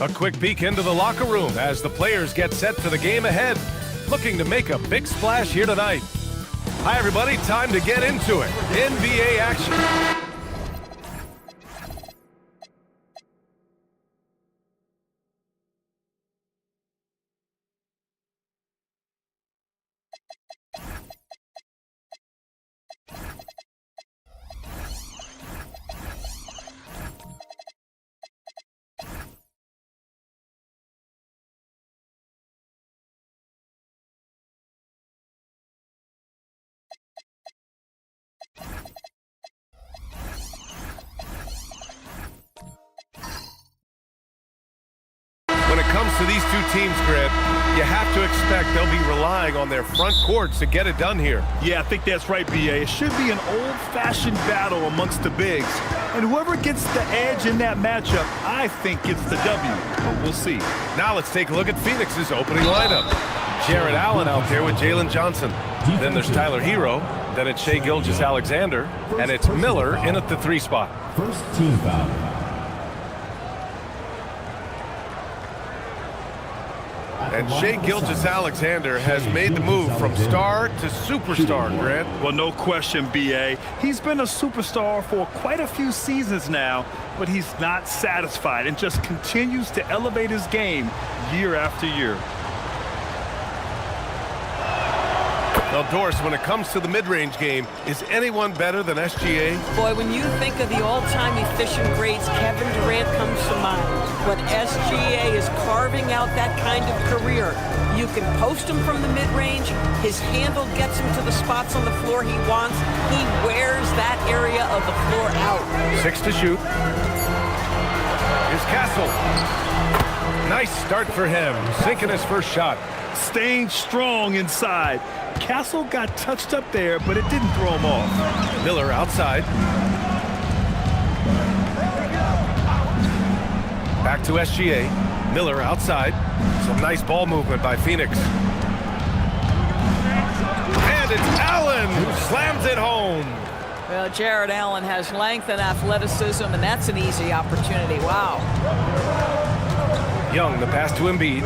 A quick peek into the locker room as the players get set for the game ahead, looking to make a big splash here tonight. Hi, everybody. Time to get into it. NBA action. When it comes to these two teams, Grant, you have to expect they'll be relying on their front courts to get it done here. Yeah, I think that's right, B.A. It should be an old-fashioned battle amongst the bigs. And whoever gets the edge in that matchup, I think gets the W. But we'll see. Now let's take a look at Phoenix's opening lineup. Jared Allen out there with Jalen Johnson. Then there's Tyler Hero. Then it's Shai Gilgeous-Alexander. And it's Miller in at the 3 spot. First team foul. And Shai Gilgeous-Alexander has made the move from star to superstar, Grant. Well, no question, B.A. He's been a superstar for quite a few seasons now, but he's not satisfied and just continues to elevate his game year after year. Now, Doris, when it comes to the mid-range game, is anyone better than SGA? Boy, when you think of the all-time efficient greats, Kevin Durant comes to mind. But SGA is carving out that kind of career. You can post him from the mid-range. His handle gets him to the spots on the floor he wants. He wears that area of the floor out. 6 to shoot. Here's Castle. Nice start for him, sinking his first shot. Staying strong inside. Castle got touched up there, but it didn't throw him off. Miller outside. Back to SGA. Miller outside. Some nice ball movement by Phoenix. And it's Allen who slams it home. Well, Jared Allen has length and athleticism, and that's an easy opportunity. Wow. Young, the pass to Embiid.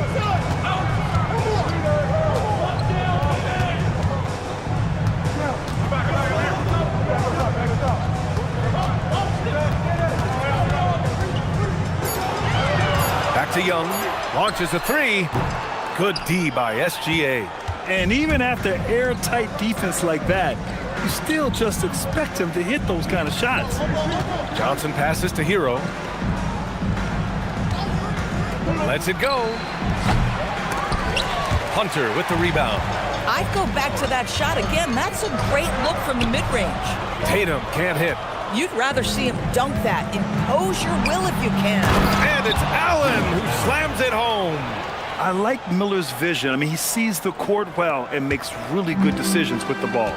Back to Young, launches a 3. Good D by SGA. And even after airtight defense like that, you still just expect him to hit those kind of shots. Johnson passes to Hero. Lets it go. Hunter with the rebound. I'd go back to that shot again. That's a great look from the mid-range. Tatum can't hit. You'd rather see him dunk that. Impose your will if you can. And it's Allen who slams it home. I like Miller's vision. I mean, he sees the court well and makes really good decisions with the ball.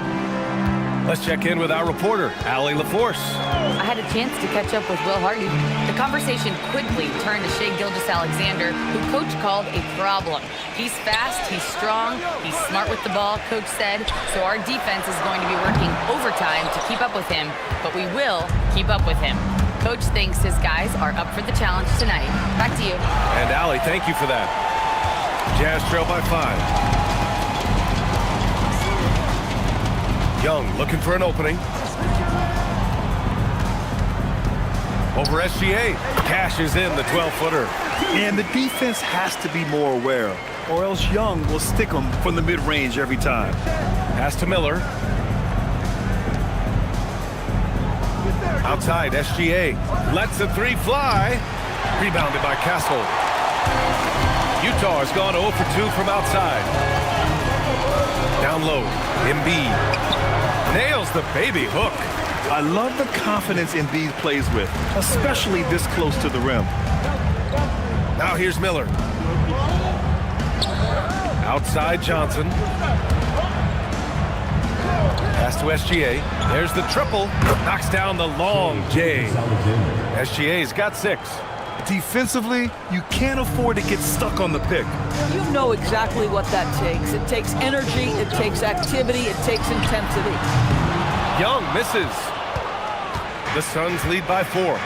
Let's check in with our reporter, Allie LaForce. I had a chance to catch up with Will Hardy. The conversation quickly turned to Shai Gilgeous-Alexander, who Coach called a problem. He's fast, he's strong, he's smart with the ball, Coach said, so our defense is going to be working overtime to keep up with him, but we will keep up with him. Coach thinks his guys are up for the challenge tonight. Back to you. And Allie, thank you for that. Jazz trail by 5. Young looking for an opening. Over SGA. Cashes in the 12-footer. And the defense has to be more aware, or else Young will stick them from the mid-range every time. Pass to Miller. Outside, SGA lets the three fly. Rebounded by Castle. Utah has gone 0 for 2 from outside. Down low, Embiid nails the baby hook. I love the confidence Embiid plays with, especially this close to the rim. Now here's Miller. Outside Johnson. Pass to SGA. There's the triple. Knocks down the long J. SGA's got 6. Defensively, you can't afford to get stuck on the pick. You know exactly what that takes. It takes energy, it takes activity, it takes intensity. Young misses. The Suns lead by 4.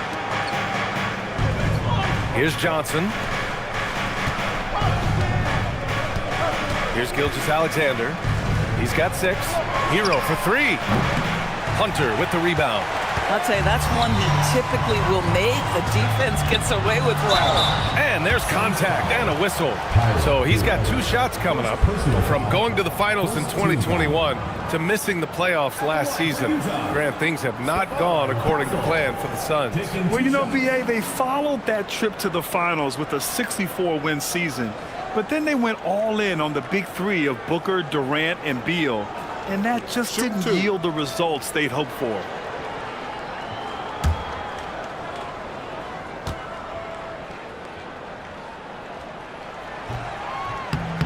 Here's Johnson. Here's Gilgeous-Alexander. He's got 6. Hero for 3. Hunter with the rebound. I'd say that's one he typically will make. The defense gets away with one. And there's contact and a whistle. So he's got 2 shots coming up from going to the finals in 2021 to missing the playoffs last season. Grant, things have not gone according to plan for the Suns. Well, you know, B.A., they followed that trip to the finals with a 64-win season. But then they went all in on the big 3 of Booker, Durant, and Beal. And that just didn't yield the results they'd hoped for.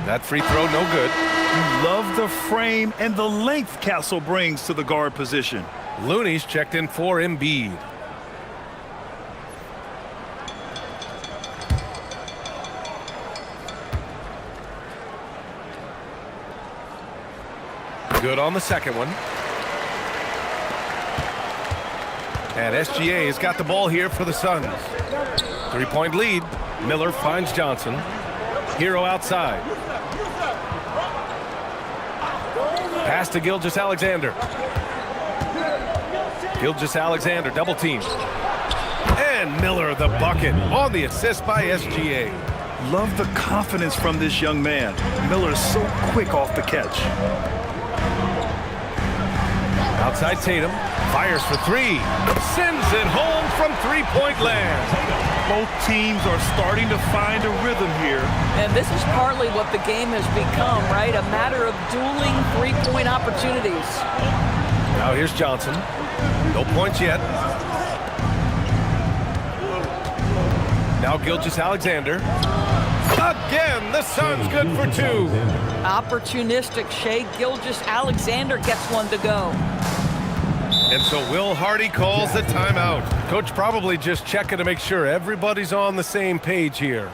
That free throw, no good. You love the frame and the length Castle brings to the guard position. Looney's checked in for Embiid. Good on the second one. And SGA has got the ball here for the Suns. 3-point lead. Miller finds Johnson. Hero outside. Pass to Gilgeous-Alexander. Gilgeous-Alexander double team. And Miller the bucket on the assist by SGA. Love the confidence from this young man. Miller's so quick off the catch. Outside Tatum, fires for 3, sends it home from 3-point land. Both teams are starting to find a rhythm here. And this is partly what the game has become, right? A matter of dueling 3-point opportunities. Now here's Johnson. No points yet. Now Gilgeous-Alexander. Again, the Suns good for 2. Opportunistic. Shai Gilgeous-Alexander gets one to go. And so Will Hardy calls the timeout. Coach probably just checking to make sure everybody's on the same page here.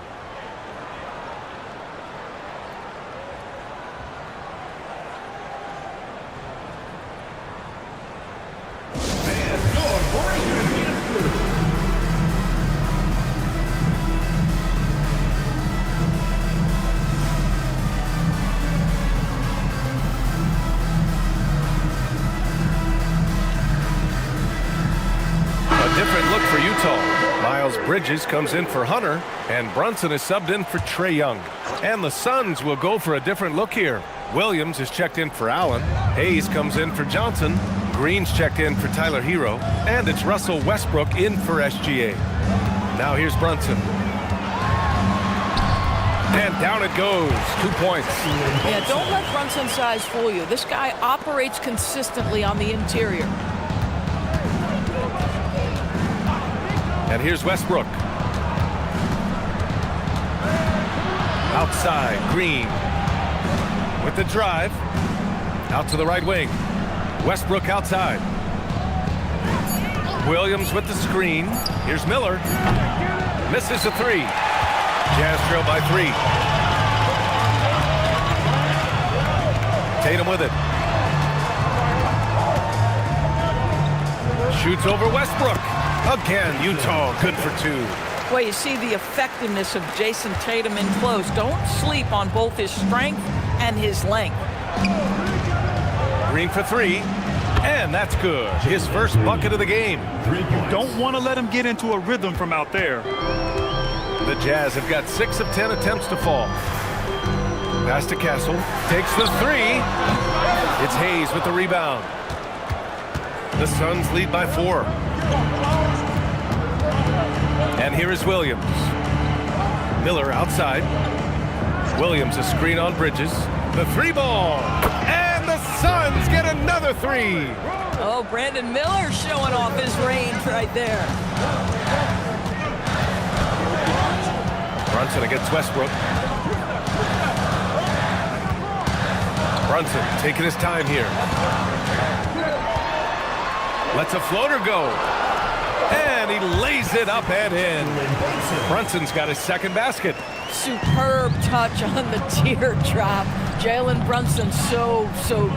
Different look for Utah. Miles Bridges comes in for Hunter, and Brunson is subbed in for Trae Young. And the Suns will go for a different look here. Williams is checked in for Allen. Hayes comes in for Johnson. Green's checked in for Tyler Hero. And it's Russell Westbrook in for SGA. Now here's Brunson. And down it goes. 2 points. Yeah, don't let Brunson's size fool you. This guy operates consistently on the interior. And here's Westbrook. Outside, Green with the drive. Out to the right wing. Westbrook outside. Williams with the screen. Here's Miller. Misses the 3. Jazz trail by 3. Tatum with it. Shoots over Westbrook. Again, Utah good for 2. Well, you see the effectiveness of Jason Tatum in close. Don't sleep on both his strength and his length. Green for 3, and that's good. His first bucket of the game. You don't want to let him get into a rhythm from out there. The Jazz have got 6 of 10 attempts to fall. Pass to Castle, takes the 3. It's Hayes with the rebound. The Suns lead by 4. And here is Williams. Miller outside. Williams a screen on Bridges. The 3 ball. And the Suns get another 3. Oh, Brandon Miller showing off his range right there. Brunson against Westbrook. Brunson taking his time here. Lets a floater go. And he lays it up and in. Brunson's got his second basket. Superb touch on the teardrop. Jalen Brunson so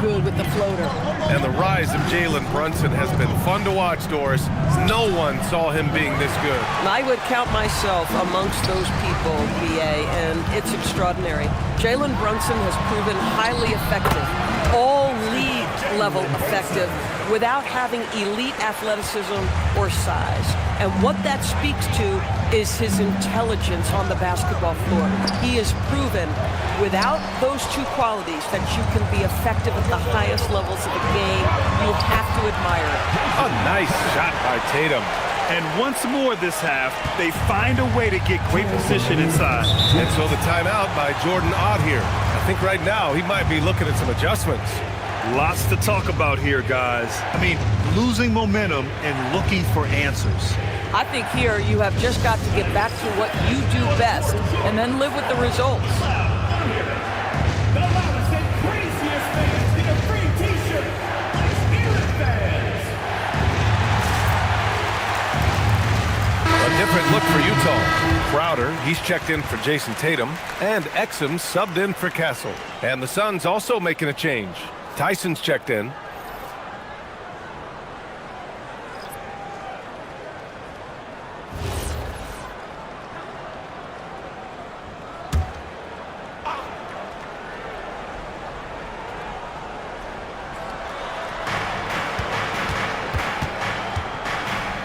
good with the floater. And the rise of Jalen Brunson has been fun to watch, Doris. No one saw him being this good. I would count myself amongst those people, BA, and it's extraordinary. Jalen Brunson has proven highly effective, all league level effective, without having elite athleticism or size. And what that speaks to is his intelligence on the basketball floor. He has proven without those 2 qualities that you can be effective at the highest levels of the game. You have to admire it. A nice shot by Tatum. And once more this half, they find a way to get great position inside. And so the timeout by Jordan Ott here. I think right now he might be looking at some adjustments. Lots to talk about here, guys. I mean, losing momentum and looking for answers. I think here you have just got to get back to what you do best and then live with the results. The loudest and craziest fans get a free t-shirt. Spirit fans. A different look for Utah. Crowder, he's checked in for Jason Tatum, and Exum subbed in for Castle. And the Suns also making a change. Tyson's checked in.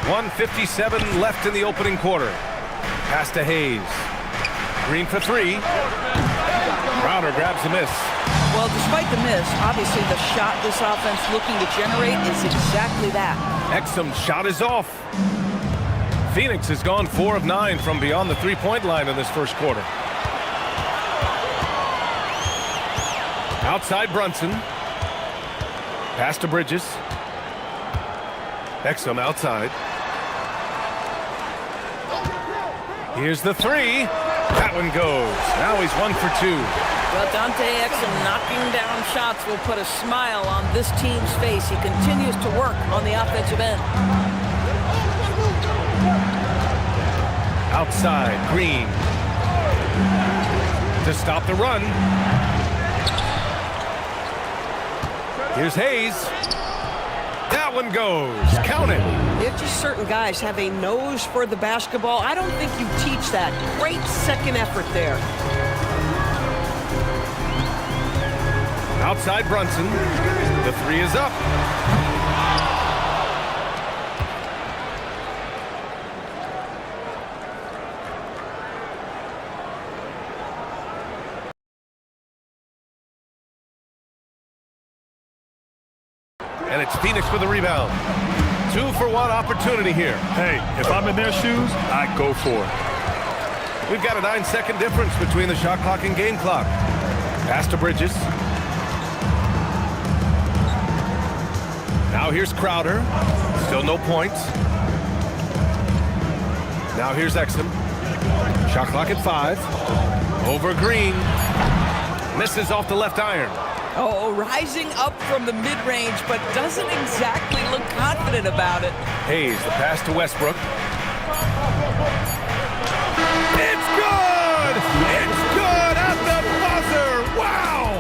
.157 left in the opening quarter. Pass to Hayes. Green for 3. Crowder grabs the miss. Well, despite the miss, obviously the shot this offense looking to generate is exactly that. Exum's shot is off. Phoenix has gone 4 of 9 from beyond the 3-point line in this first quarter. Outside Brunson. Pass to Bridges. Exum outside. Here's the 3. That one goes. Now he's 1 for 2. Well, Dante Exum knocking down shots will put a smile on this team's face. He continues to work on the offensive end. Outside, Green. To stop the run. Here's Hayes. That one goes. Count it. If just certain guys have a nose for the basketball, I don't think you teach that. Great second effort there. Outside Brunson. The 3 is up. And it's Phoenix with the rebound. 2-for-1 opportunity here. Hey, if I'm in their shoes, I'd go for it. We've got a 9-second difference between the shot clock and game clock. Pass to Bridges. Now here's Crowder. Still no points. Now here's Exum. Shot clock at 5. Over Green. Misses off the left iron. Oh, rising up from the mid-range, but doesn't exactly look confident about it. Hayes, the pass to Westbrook. It's good! It's good at the buzzer! Wow!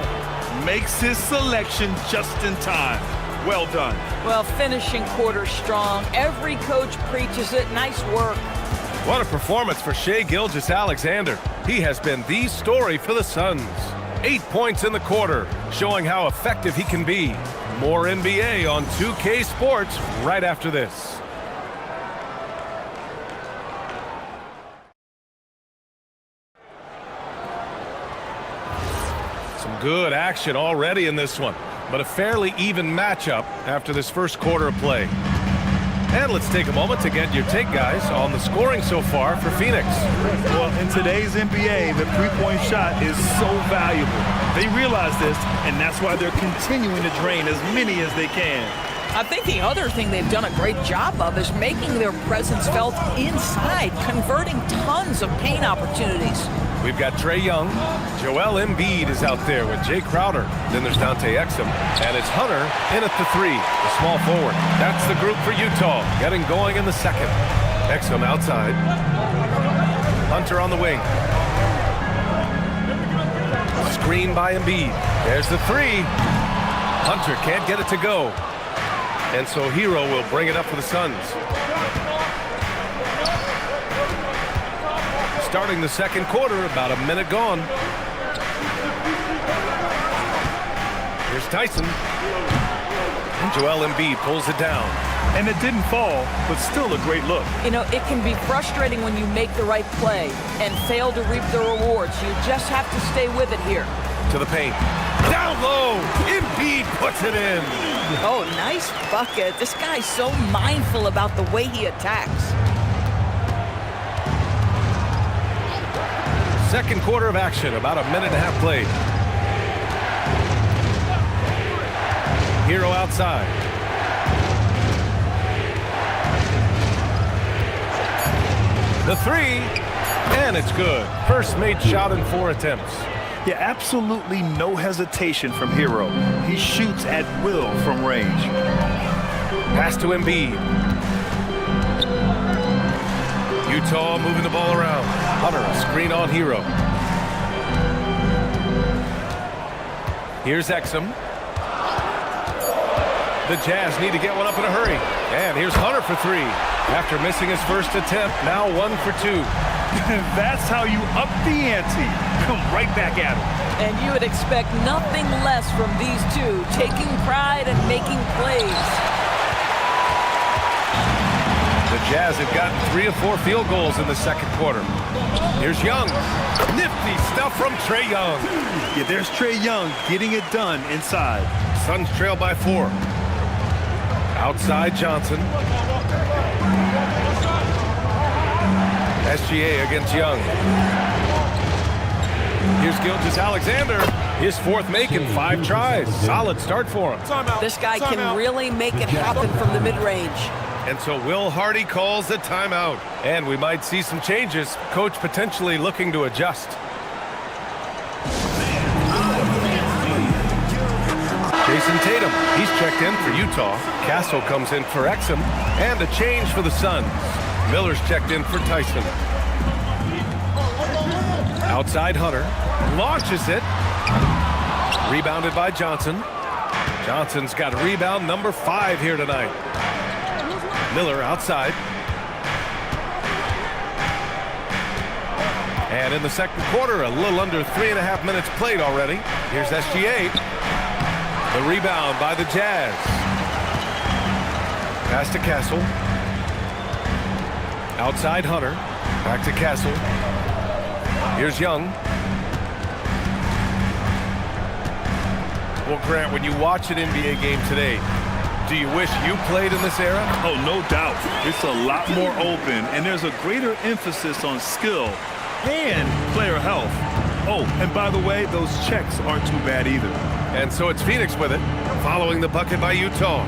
Makes his selection just in time. Well done. Well, finishing quarter strong. Every coach preaches it. Nice work. What a performance for Shai Gilgeous-Alexander. He has been the story for the Suns. 8 points in the quarter, showing how effective he can be. More NBA on 2K Sports right after this. Some good action already in this one, but a fairly even matchup after this first quarter of play. And let's take a moment to get your take, guys, on the scoring so far for Phoenix. Well, in today's NBA, the three-point shot is so valuable. They realize this, and that's why they're continuing to drain as many as they can. I think the other thing they've done a great job of is making their presence felt inside, converting tons of paint opportunities. We've got Trae Young. Joel Embiid is out there with Jay Crowder. Then there's Dante Exum. And it's Hunter in at the three, the small forward. That's the group for Utah, getting going in the second. Exum outside. Hunter on the wing. Screen by Embiid. There's the three. Hunter can't get it to go. And so Hero will bring it up for the Suns. Starting the second quarter, about a minute gone. Here's Tyson. And Joel Embiid pulls it down. And it didn't fall, but still a great look. You know, it can be frustrating when you make the right play and fail to reap the rewards. You just have to stay with it here. To the paint. Down low. Embiid puts it in. Oh, nice bucket. This guy's so mindful about the way he attacks. Second quarter of action, about a minute and a half played. Hero outside. The three, and it's good. First made shot in 4 attempts. Yeah, absolutely no hesitation from Hero. He shoots at will from range. Pass to Embiid. Utah moving the ball around. Hunter, a screen on Hero. Here's Exum. The Jazz need to get one up in a hurry. And here's Hunter for three. After missing his first attempt, now 1 for 2. That's how you up the ante. Come right back at him. And you would expect nothing less from these two, taking pride and making plays. The Jazz have gotten 3 of 4 field goals in the second quarter. Here's Young. Nifty stuff from Trae Young. Yeah, there's Trae Young getting it done inside. Suns trail by 4. Outside Johnson. SGA against Young. Here's Gilgeous-Alexander. His 4th make in 5 tries. Solid start for him. This guy can really make it happen from the mid-range. And so Will Hardy calls the timeout. And we might see some changes. Coach potentially looking to adjust. Jason Tatum, he's checked in for Utah. Castle comes in for Exum. And a change for the Suns. Miller's checked in for Tyson. Outside Hunter. Launches it. Rebounded by Johnson. Johnson's got rebound number 5 here tonight. Miller outside. And in the second quarter, a little under 3.5 minutes played already. Here's SGA. The rebound by the Jazz. Pass to Castle. Outside Hunter. Back to Castle. Here's Young. Well, Grant, when you watch an NBA game today, do you wish you played in this era? Oh, no doubt. It's a lot more open, and there's a greater emphasis on skill and player health. Oh, and by the way, those checks aren't too bad either. And so it's Phoenix with it, following the bucket by Utah.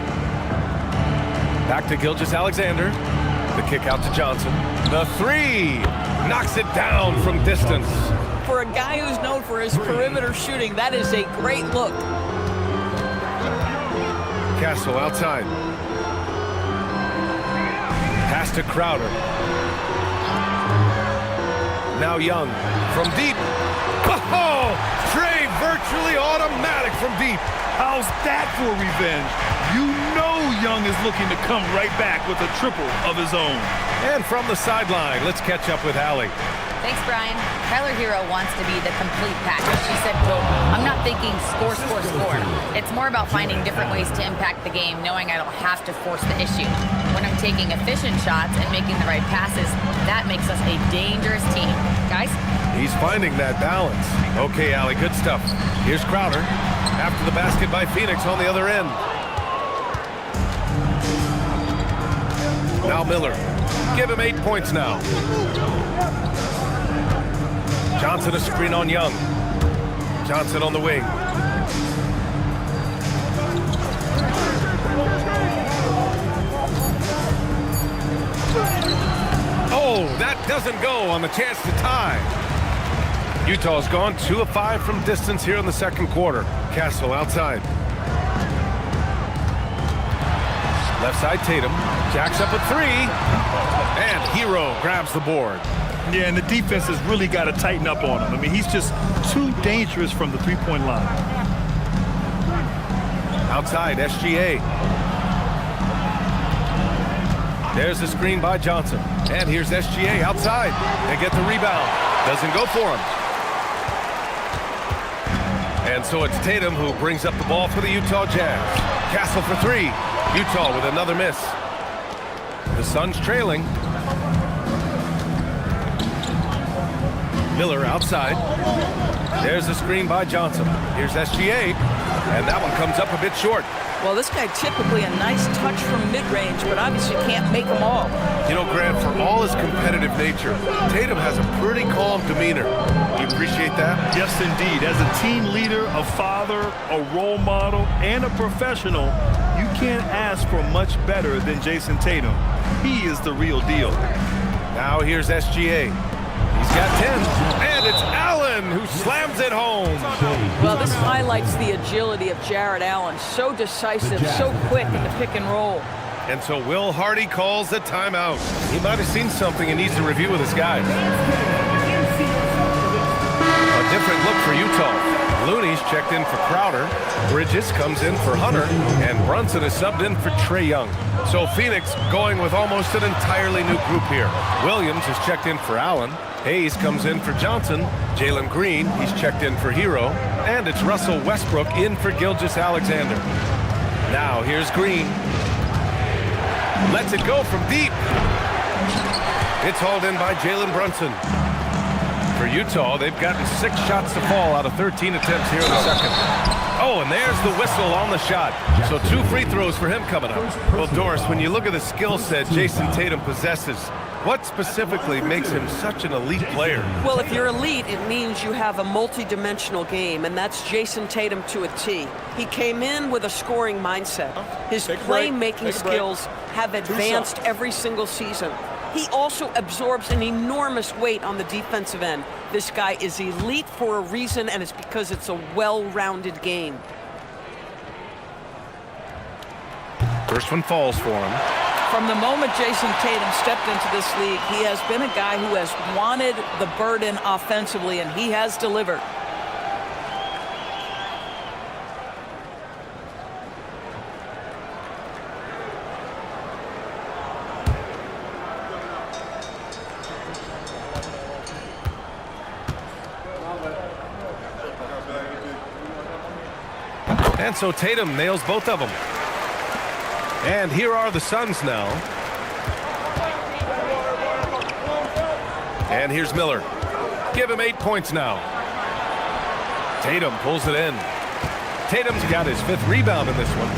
Back to Gilgeous-Alexander. The kick out to Johnson. The three knocks it down from distance. For a guy who's known for his perimeter shooting, that is a great look. Castle outside. Pass to Crowder. Now Young from deep. Oh! Trae virtually automatic from deep. How's that for revenge? You know Young is looking to come right back with a triple of his own. And from the sideline, let's catch up with Allie. Thanks, Brian. Tyler Hero wants to be the complete package. She said, quote, "I'm not thinking score, score, score. It's more about finding different ways to impact the game, knowing I don't have to force the issue. When I'm taking efficient shots and making the right passes, that makes us a dangerous team." Guys? He's finding that balance. Okay, Allie, good stuff. Here's Crowder. After the basket by Phoenix on the other end. Now Miller. Give him 8 points now. Johnson a screen on Young. Johnson on the wing. Oh, that doesn't go on the chance to tie. Utah's gone 2 of 5 from distance here in the second quarter. Castle outside. Left side Tatum. Jacks up a 3. And Hero grabs the board. Yeah, and the defense has really got to tighten up on him. I mean, he's just too dangerous from the three-point line. Outside, SGA. There's the screen by Johnson. And here's SGA outside. And get the rebound. Doesn't go for him. And so it's Tatum who brings up the ball for the Utah Jazz. Castle for 3. Utah with another miss. The Suns trailing. Miller outside. There's the screen by Johnson. Here's SGA. And that one comes up a bit short. Well, this guy typically a nice touch from mid-range, but obviously can't make them all. You know, Grant, for all his competitive nature, Tatum has a pretty calm demeanor. You appreciate that? Yes, indeed. As a team leader, a father, a role model, and a professional, you can't ask for much better than Jason Tatum. He is the real deal. Now here's SGA. He's got 10, and it's Allen who slams it home. Well, this highlights the agility of Jared Allen. So decisive, so quick in the pick and roll. And so Will Hardy calls the timeout. He might have seen something and needs to review with his guys. A different look for Utah. Looney's checked in for Crowder. Bridges comes in for Hunter. And Brunson is subbed in for Trae Young. So Phoenix going with almost an entirely new group here. Williams is checked in for Allen. Hayes comes in for Johnson. Jalen Green, he's checked in for Hero. And it's Russell Westbrook in for Gilgeous-Alexander. Now here's Green. Lets it go from deep. It's hauled in by Jalen Brunson. For Utah, they've gotten 6 shots to fall out of 13 attempts here in the second. Oh, and there's the whistle on the shot. So 2 free throws for him coming up. Well, Doris, when you look at the skill set Jason Tatum possesses, what specifically makes him such an elite player? Well, if you're elite, it means you have a multi-dimensional game, and that's Jason Tatum to a T. He came in with a scoring mindset. His playmaking skills have advanced every single season. He also absorbs an enormous weight on the defensive end. This guy is elite for a reason, and it's because it's a well-rounded game. First one falls for him. From the moment Jason Tatum stepped into this league, he has been a guy who has wanted the burden offensively, and he has delivered. And so Tatum nails both of them. And here are the Suns now. And here's Miller. Give him 8 points now. Tatum pulls it in. Tatum's got his 5th rebound in this one.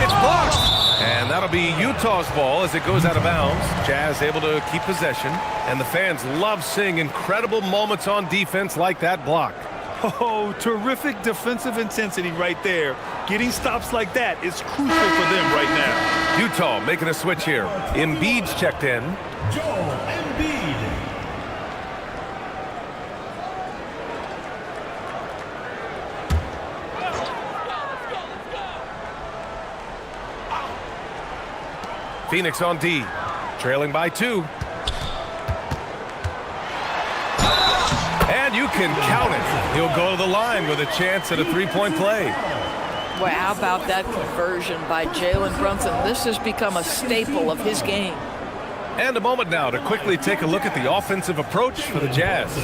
It's blocked. And that'll be Utah's ball as it goes out of bounds. Jazz able to keep possession. And the fans love seeing incredible moments on defense like that block. Oh, terrific defensive intensity right there. Getting stops like that is crucial for them right now. Utah making a switch here. Embiid's checked in. Joel Embiid. Phoenix on D. Trailing by 2. And you can count it. He'll go to the line with a chance at a three-point play. Boy, how about that conversion by Jalen Brunson? This has become a staple of his game. And a moment now to quickly take a look at the offensive approach for the Jazz.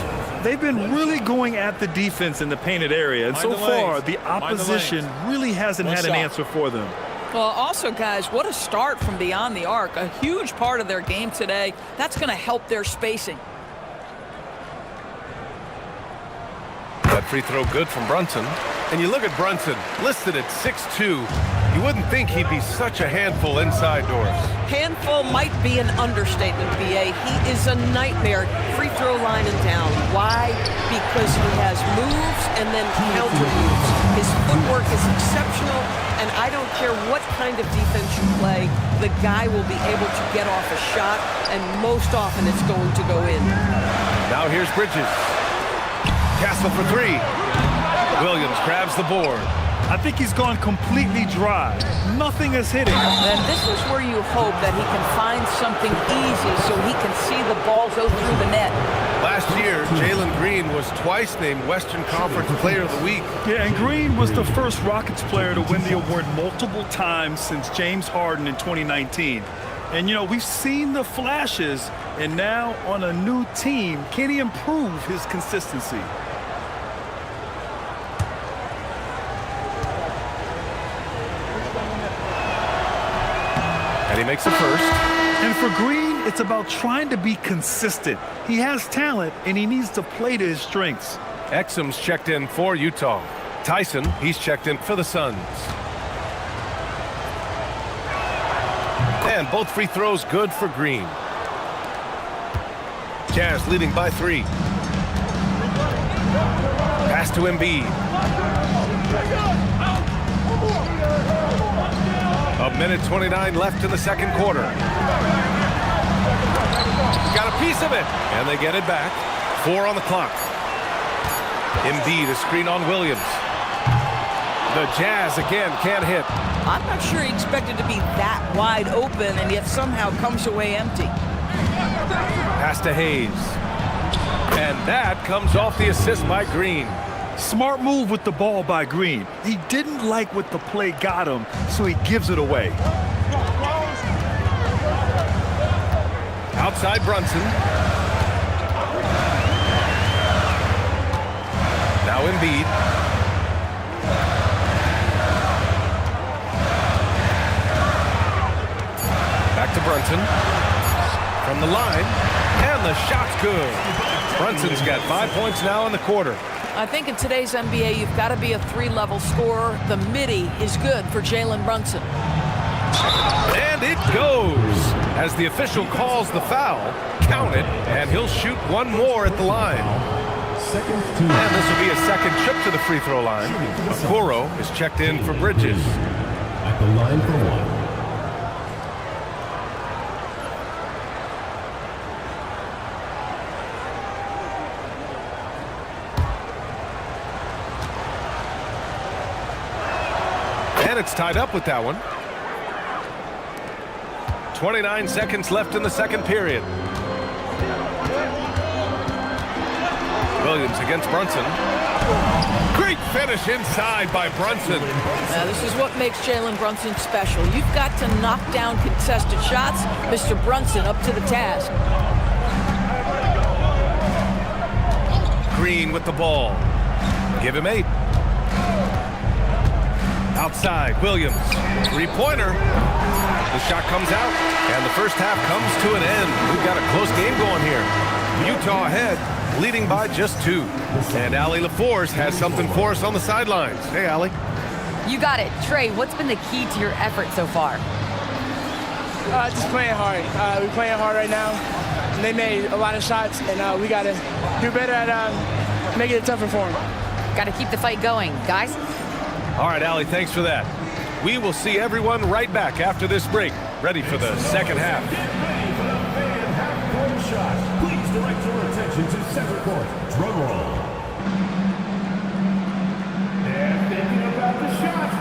They've been really going at the defense in the painted area, and so far the opposition really hasn't had an answer for them. Well, also, guys, what a start from beyond the arc. A huge part of their game today. That's going to help their spacing. That free throw good from Brunson. And you look at Brunson, listed at 6'2". You wouldn't think he'd be such a handful inside doors. Handful might be an understatement, B.A. He is a nightmare. Free throw line and down. Why? Because he has moves and then counter moves. His footwork is exceptional, and I don't care what kind of defense you play, the guy will be able to get off a shot, and most often it's going to go in. Now here's Bridges. Castle for three. Williams grabs the board. I think he's gone completely dry. Nothing is hitting. And this is where you hope that he can find something easy so he can see the ball go through the net. Last year, Jalen Green was twice named Western Conference Player of the Week. Yeah, and Green was the first Rockets player to win the award multiple times since James Harden in 2019. And, you know, we've seen the flashes, and now on a new team, can he improve his consistency? And he makes a first. And for Green, it's about trying to be consistent. He has talent, and he needs to play to his strengths. Exum's checked in for Utah. Tyson, he's checked in for the Suns. And both free throws good for Green. Jazz leading by 3. Pass to Embiid. A minute 29 left in the second quarter. Got a piece of it, and they get it back. 4 on the clock. Embiid, a screen on Williams. The Jazz again can't hit. I'm not sure he expected to be that wide open and yet somehow comes away empty. Pass to Hayes. And that comes off the assist by Green. Smart move with the ball by Green. He didn't like what the play got him, so he gives it away. Outside Brunson. Now Embiid. Back to Brunson. From the line. And the shot's good. Brunson's got 5 points now in the quarter. I think in today's NBA, you've got to be a 3-level scorer. The midi is good for Jalen Brunson. And it goes. As the official calls the foul, count it, and he'll shoot one more at the line. And this will be a second trip to the free throw line. Okoro is checked in for Bridges. At the line for 1. And it's tied up with that one. 29 seconds left in the second period. Williams against Brunson. Great finish inside by Brunson. Now, this is what makes Jalen Brunson special. You've got to knock down contested shots. Mr. Brunson up to the task. Green with the ball. Give him 8. Outside, Williams. Three-pointer. The shot comes out, and the first half comes to an end. We've got a close game going here. Utah ahead, leading by just 2. And Allie LaForce has something for us on the sidelines. Hey, Allie. You got it. Trey, what's been the key to your effort so far? Just playing hard. We're playing hard right now. And they made a lot of shots, and we got to do better at making it tougher for them. Got to keep the fight going, guys. All right, Allie, thanks for that. We will see everyone right back after this break, ready for the second half. Please direct your attention to center court. Drum roll. And thinking about the shot.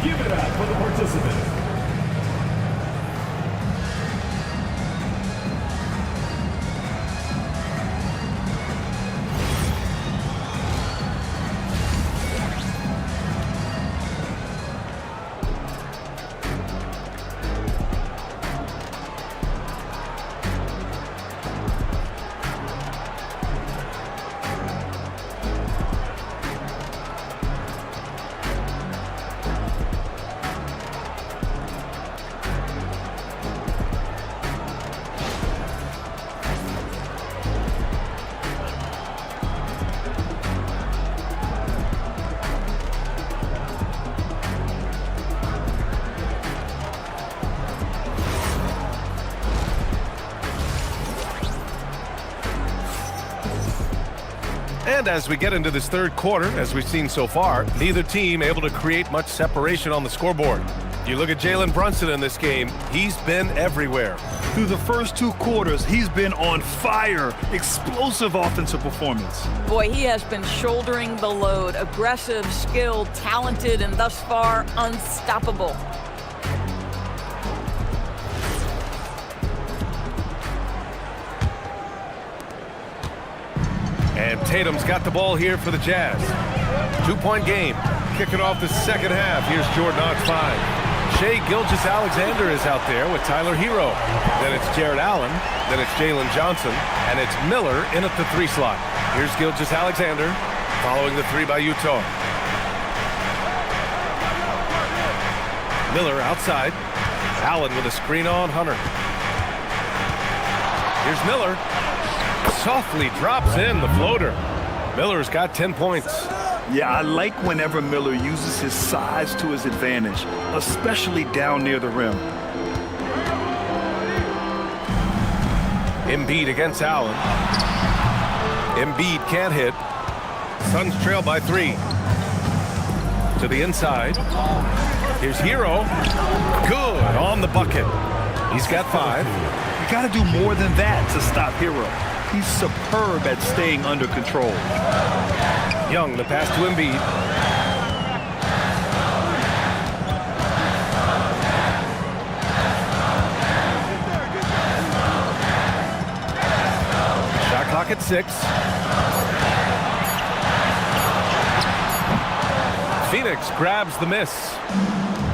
Give it up for the participants. And as we get into this third quarter, as we've seen so far, neither team able to create much separation on the scoreboard. You look at Jalen Brunson in this game, he's been everywhere. Through the first 2 quarters, he's been on fire. Explosive offensive performance. Boy, he has been shouldering the load. Aggressive, skilled, talented, and thus far, unstoppable. And Tatum's got the ball here for the Jazz. 2-point game. Kicking off the second half. Here's Jordan Ott's 5. Shai Gilgeous-Alexander is out there with Tyler Hero. Then it's Jared Allen. Then it's Jalen Johnson. And it's Miller in at the 3 slot. Here's Gilgeous-Alexander following the 3 by Utah. Miller outside. Allen with a screen on Hunter. Here's Miller. Softly drops in the floater. Miller's got 10 points. Yeah, I like whenever Miller uses his size to his advantage, especially down near the rim. Embiid against Allen. Embiid can't hit. Suns trail by 3. To the inside. Here's Hero. Good on the bucket. He's got 5. You got to do more than that to stop Hero. He's superb at staying under control. Young, the pass to Embiid. Shot clock at 6. Phoenix grabs the miss.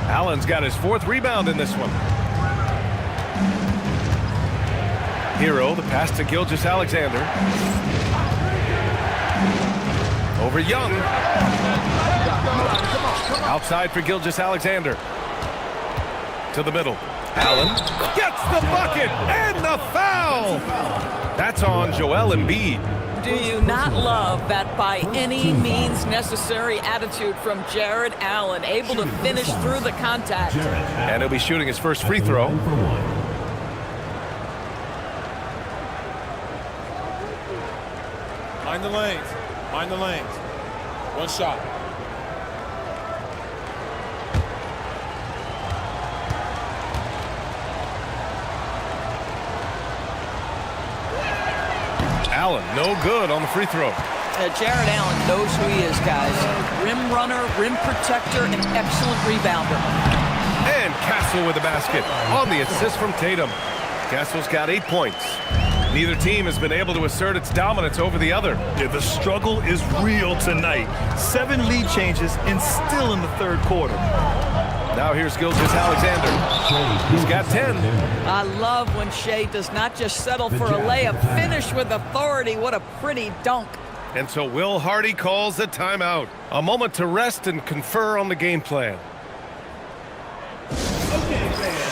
Allen's got his 4th rebound in this one. Hero, the pass to Gilgeous-Alexander. Over Young. Outside for Gilgeous-Alexander. To the middle. Allen gets the bucket and the foul. That's on Joel Embiid. Do you not love that by any means necessary attitude from Jared Allen, able to finish through the contact? And he'll be shooting his first free throw. Mind the lanes. Mind the lanes. 1 shot. Allen, no good on the free throw. Jared Allen knows who he is, guys. Rim runner, rim protector, and excellent rebounder. And Castle with the basket on the assist from Tatum. Castle's got 8 points. Neither team has been able to assert its dominance over the other. Yeah, the struggle is real tonight. 7 lead changes and still in the third quarter. Now here's Gilgeous-Alexander. He's got 10. I love when Shai does not just settle for a layup, finish with authority. What a pretty dunk. And so Will Hardy calls the timeout. A moment to rest and confer on the game plan. Okay, fans.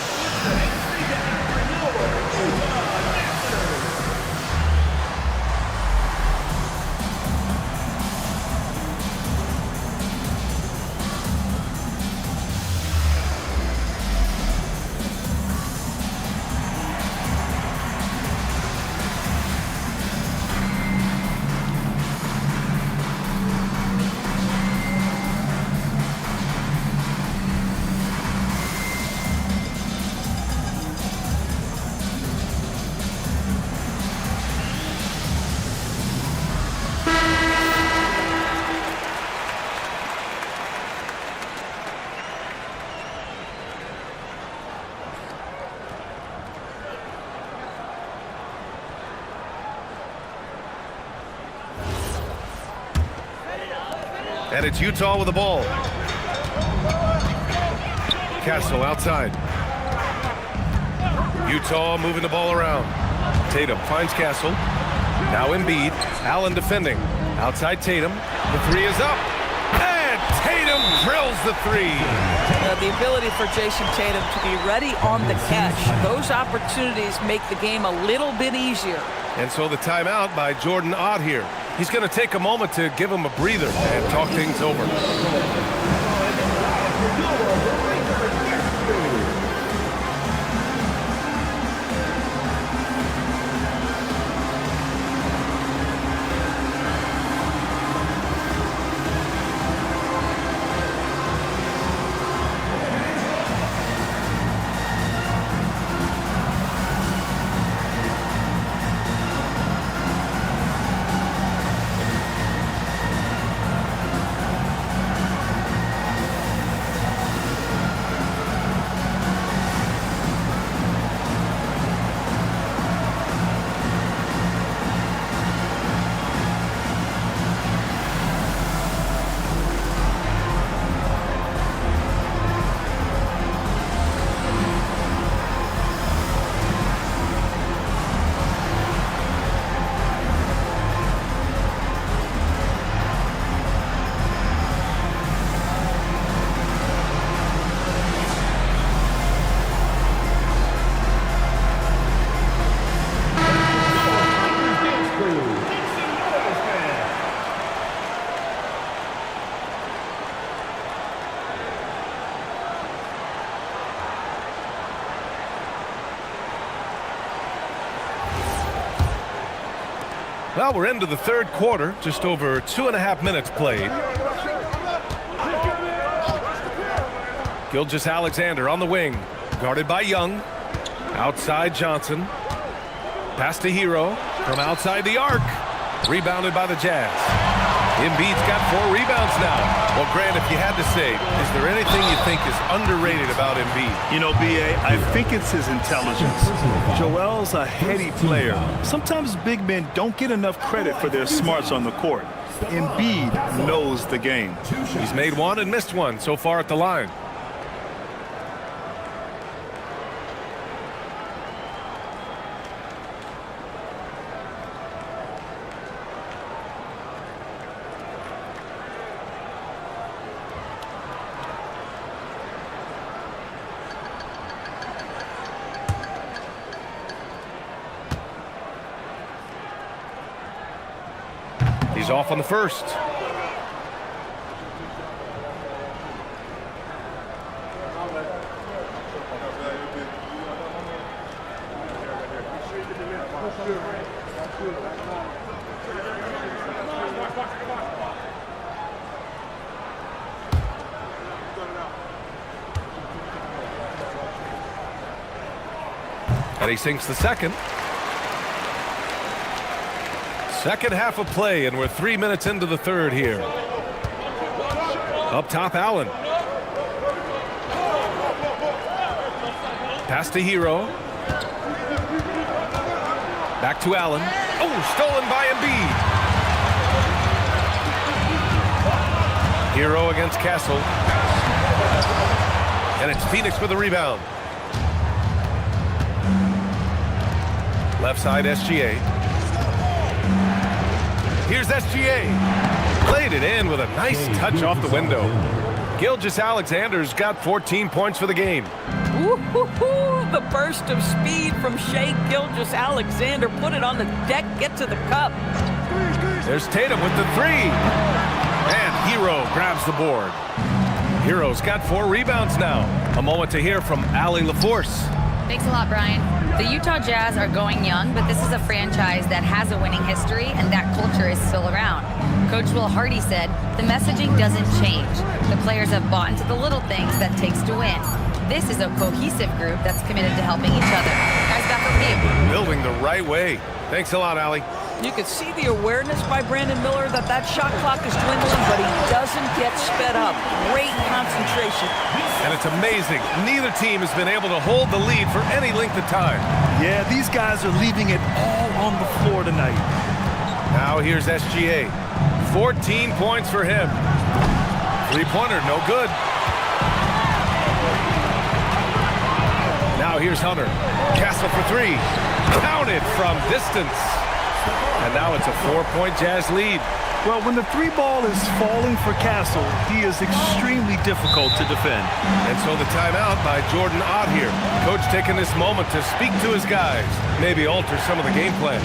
And it's Utah with the ball. Castle outside. Utah moving the ball around. Tatum finds Castle. Now Embiid. Allen defending. Outside Tatum. The 3 is up. And Tatum drills the 3. The ability for Jason Tatum to be ready on the catch. Those opportunities make the game a little bit easier. And so the timeout by Jordan Ott here. He's going to take a moment to give him a breather and talk things over. Well, we're into the third quarter, just over 2.5 minutes played. Gilgeous-Alexander on the wing, guarded by Young. Outside Johnson. Pass to Hero from outside the arc. Rebounded by the Jazz. Embiid's got 4 rebounds now. Well, Grant, if you had to say, is there anything you think is underrated about Embiid? You know, B.A., I think it's his intelligence. Joel's a heady player. Sometimes big men don't get enough credit for their smarts on the court. Embiid knows the game. He's made one and missed one so far at the line. He's off on the first. And he sinks the second. Second half of play, and we're 3 minutes into the third here. Up top, Allen. Pass to Hero. Back to Allen. Oh, stolen by Embiid. Hero against Castle. And it's Phoenix with the rebound. Left side, SGA. Here's SGA. Played it in with a nice touch off the window. Gilgeous-Alexander's got 14 points for the game. Woo-hoo-hoo! The burst of speed from Shai Gilgeous-Alexander. Put it on the deck, get to the cup. There's Tatum with the 3. And Hero grabs the board. Hero's got 4 rebounds now. A moment to hear from Allie LaForce. Thanks a lot, Brian. The Utah Jazz are going young, but this is a franchise that has a winning history, and that culture is still around. Coach Will Hardy said, the messaging doesn't change. The players have bought into the little things that takes to win. This is a cohesive group that's committed to helping each other. Guys, back over to you. Building the right way. Thanks a lot, Allie. You can see the awareness by Brandon Miller that shot clock is dwindling, but he doesn't get sped up. Great concentration. And it's amazing. Neither team has been able to hold the lead for any length of time. Yeah, these guys are leaving it all on the floor tonight. Now here's SGA. 14 points for him. Three-pointer, no good. Now here's Hunter. Castle for 3. Counted from distance. And now it's a 4-point Jazz lead. Well, when the 3 ball is falling for Castle, he is extremely difficult to defend. And so the timeout by Jordan Ott here. Coach taking this moment to speak to his guys, maybe alter some of the game plan.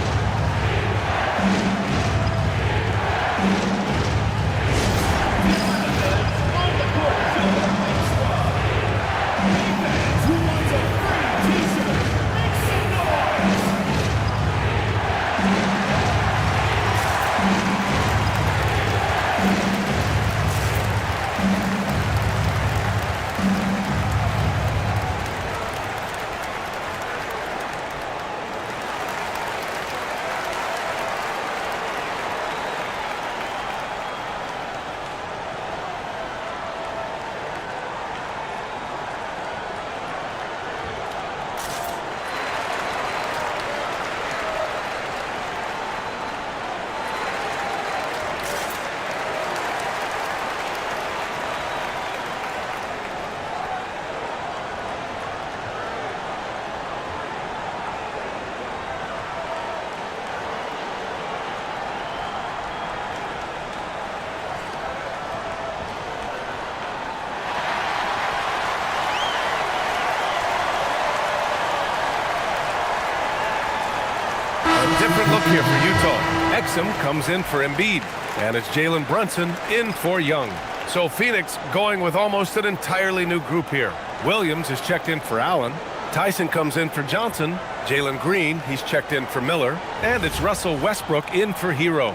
Different look here for Utah. Exum comes in for Embiid, and it's Jalen Brunson in for Young. So Phoenix going with almost an entirely new group here. Williams is checked in for Allen. Tyson comes in for Johnson. Jalen Green, he's checked in for Miller. And it's Russell Westbrook in for Hero.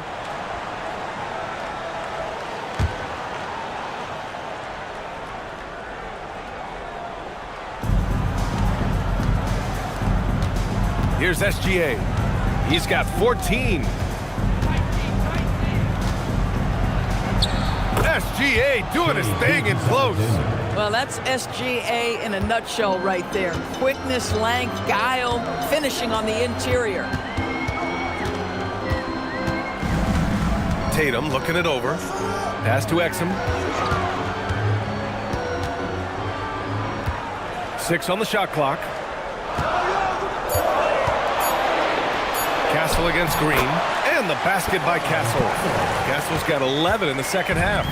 Here's SGA. He's got 14. SGA doing his thing in close. Well, that's SGA in a nutshell right there. Quickness, length, guile, finishing on the interior. Tatum looking it over. Pass to Exum. 6 on the shot clock. Castle against Green. And the basket by Castle. Castle's got 11 in the second half.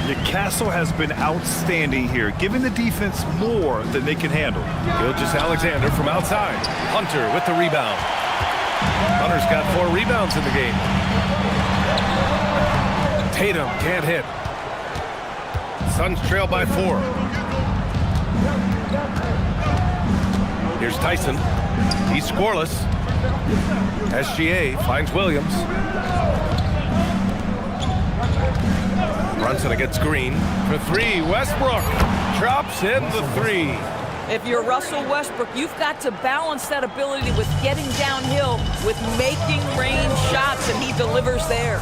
Your Castle has been outstanding here, giving the defense more than they can handle. Gilgeous-Alexander from outside. Hunter with the rebound. Hunter's got 4 rebounds in the game. Tatum can't hit. Suns trail by 4. Here's Tyson. He's scoreless. SGA finds Williams. Brunson against Green for 3. Westbrook drops in the 3. If you're Russell Westbrook, you've got to balance that ability with getting downhill, with making range shots, and he delivers there.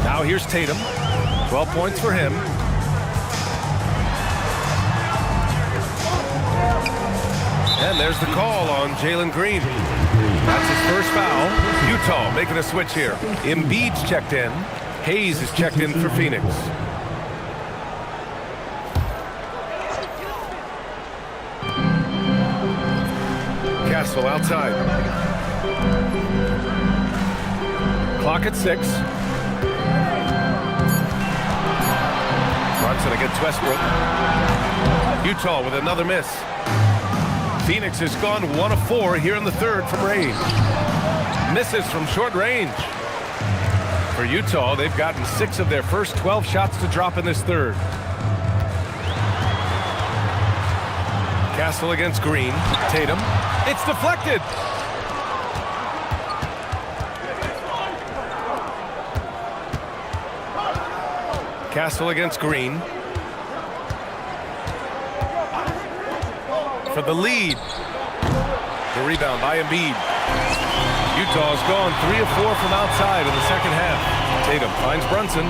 Now here's Tatum. 12 points for him. And there's the call on Jalen Green. That's his first foul. Utah making a switch here. Embiid's checked in. Hayes is checked in for Phoenix. Castle outside. Clock at 6. Brunson against Westbrook. Utah with another miss. Phoenix has gone 1 of 4 here in the third from range. Misses from short range. For Utah, they've gotten 6 of their first 12 shots to drop in this third. Castle against Green. Tatum. It's deflected. Castle against Green. For the lead. The rebound by Embiid. Utah's gone 3 of 4 from outside in the second half. Tatum finds Brunson.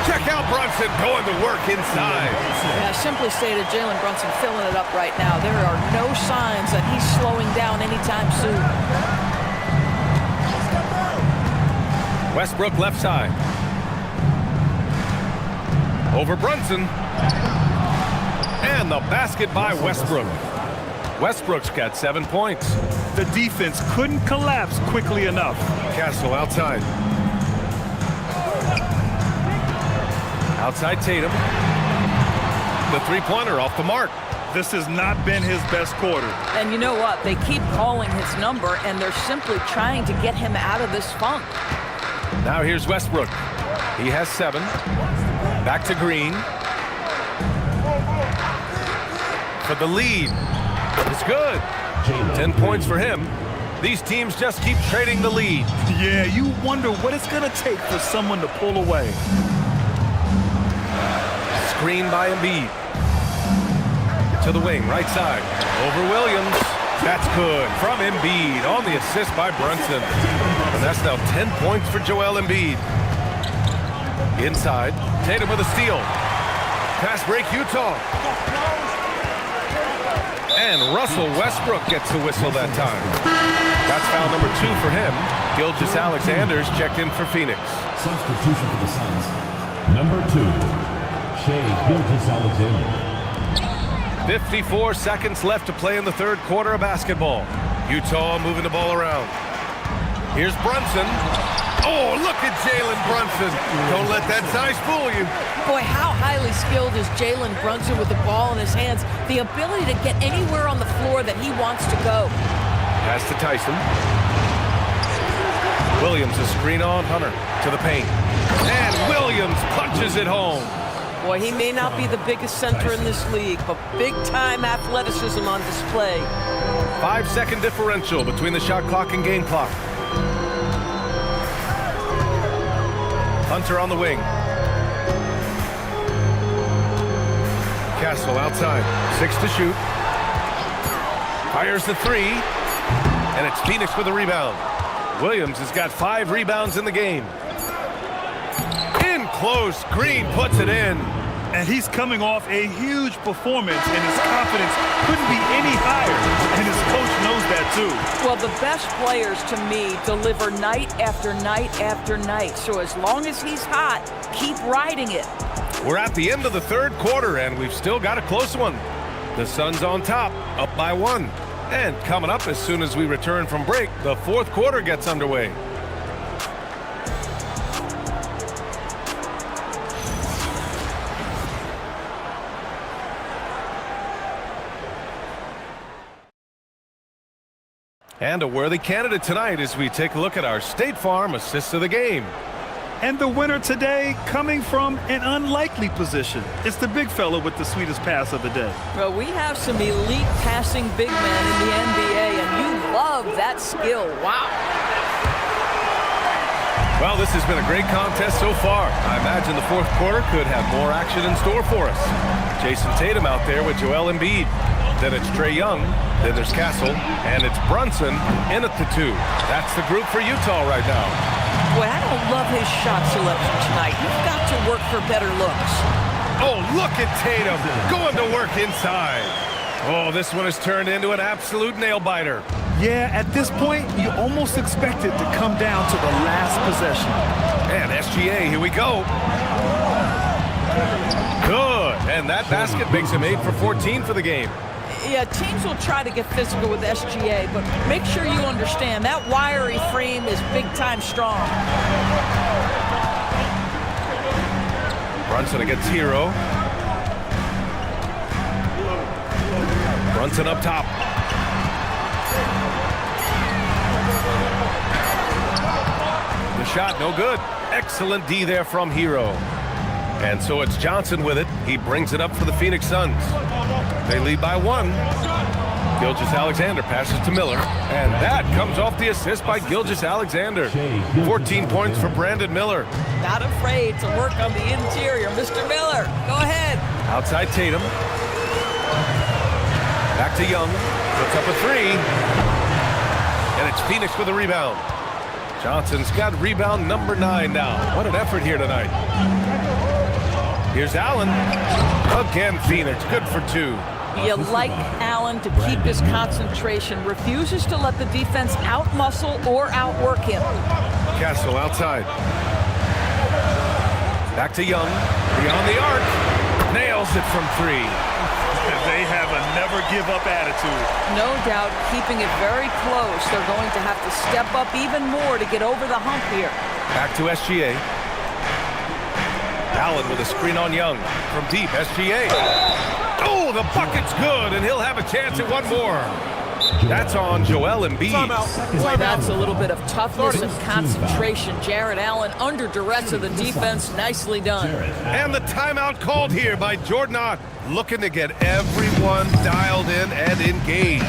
Check out Brunson going to work inside. Yeah, simply stated, Jalen Brunson filling it up right now. There are no signs that he's slowing down anytime soon. Westbrook left side. Over Brunson. And the basket by Westbrook. Westbrook's got 7 points. The defense couldn't collapse quickly enough. Castle outside. Outside Tatum. The three-pointer off the mark. This has not been his best quarter. And you know what? They keep calling his number, and they're simply trying to get him out of this funk. Now here's Westbrook. He has 7. Back to Green. For the lead. It's good. 10 points for him. These teams just keep trading the lead. Yeah, you wonder what it's going to take for someone to pull away. Screen by Embiid. To the wing, right side. Over Williams. That's good. From Embiid on the assist by Brunson. And that's now 10 points for Joel Embiid. Inside. Tatum with a steal. Pass break Utah. And Russell Westbrook gets the whistle that time. That's foul number 2 for him. Gilgeous-Alexander's checked in for Phoenix. Substitution for the Suns. Number 2, Shai Gilgeous-Alexander. 54 seconds left to play in the third quarter of basketball. Utah moving the ball around. Here's Brunson. Oh, look at Jalen Brunson. Don't let that size fool you. Boy, how highly skilled is Jalen Brunson with the ball in his hands? The ability to get anywhere on the floor that he wants to go. Pass to Tyson. Williams, a screen on Hunter to the paint. And Williams punches it home. Boy, he may not be the biggest center in this league, but big-time athleticism on display. 5-second differential between the shot clock and game clock. Hunter on the wing. Castle outside. 6 to shoot. Fires the 3. And it's Phoenix with a rebound. Williams has got 5 rebounds in the game. In close. Green puts it in. And he's coming off a huge performance, and his confidence couldn't be any higher. And his coach knows that, too. Well, the best players, to me, deliver night after night after night. So as long as he's hot, keep riding it. We're at the end of the third quarter, and we've still got a close one. The Suns on top, up by 1. And coming up as soon as we return from break, the fourth quarter gets underway. And a worthy candidate tonight as we take a look at our State Farm assists of the game. And the winner today coming from an unlikely position. It's the big fella with the sweetest pass of the day. Well, we have some elite passing big men in the NBA, and you love that skill. Wow. Well, this has been a great contest so far. I imagine the fourth quarter could have more action in store for us. Jason Tatum out there with Joel Embiid. Then it's Trae Young. Then there's Castle. And it's Brunson in at the 2. That's the group for Utah right now. Boy, I don't love his shot selection tonight. You've got to work for better looks. Oh, look at Tatum going to work inside. Oh, this one has turned into an absolute nail-biter. Yeah, at this point, you almost expect it to come down to the last possession. And SGA, here we go. Good. And that basket makes him 8 for 14 for the game. Yeah, teams will try to get physical with SGA, but make sure you understand that wiry frame is big-time strong. Brunson against Hero. Brunson up top. The shot, no good. Excellent D there from Hero. And so it's Johnson with it. He brings it up for the Phoenix Suns. They lead by 1. Gilgeous-Alexander passes to Miller. And that comes off the assist by Gilgeous-Alexander. 14 points for Brandon Miller. Not afraid to work on the interior. Mr. Miller, go ahead. Outside Tatum. Back to Young. Puts up a 3. And it's Phoenix with a rebound. Johnson's got rebound number 9 now. What an effort here tonight. Here's Allen. Again, Phoenix. Good for 2. You like Allen to keep his concentration. Refuses to let the defense outmuscle or outwork him. Castle outside. Back to Young. Beyond the arc. Nails it from 3. They have a never-give-up attitude. No doubt, keeping it very close. They're going to have to step up even more to get over the hump here. Back to SGA. Allen with a screen on Young. From deep, SGA. Oh, the bucket's good, and he'll have a chance at one more. That's on Joel Embiid. Boy, that's a little bit of toughness and concentration. Jared Allen under duress of the defense. Nicely done. And the timeout called here by Jordan Ott, looking to get everyone dialed in and engaged.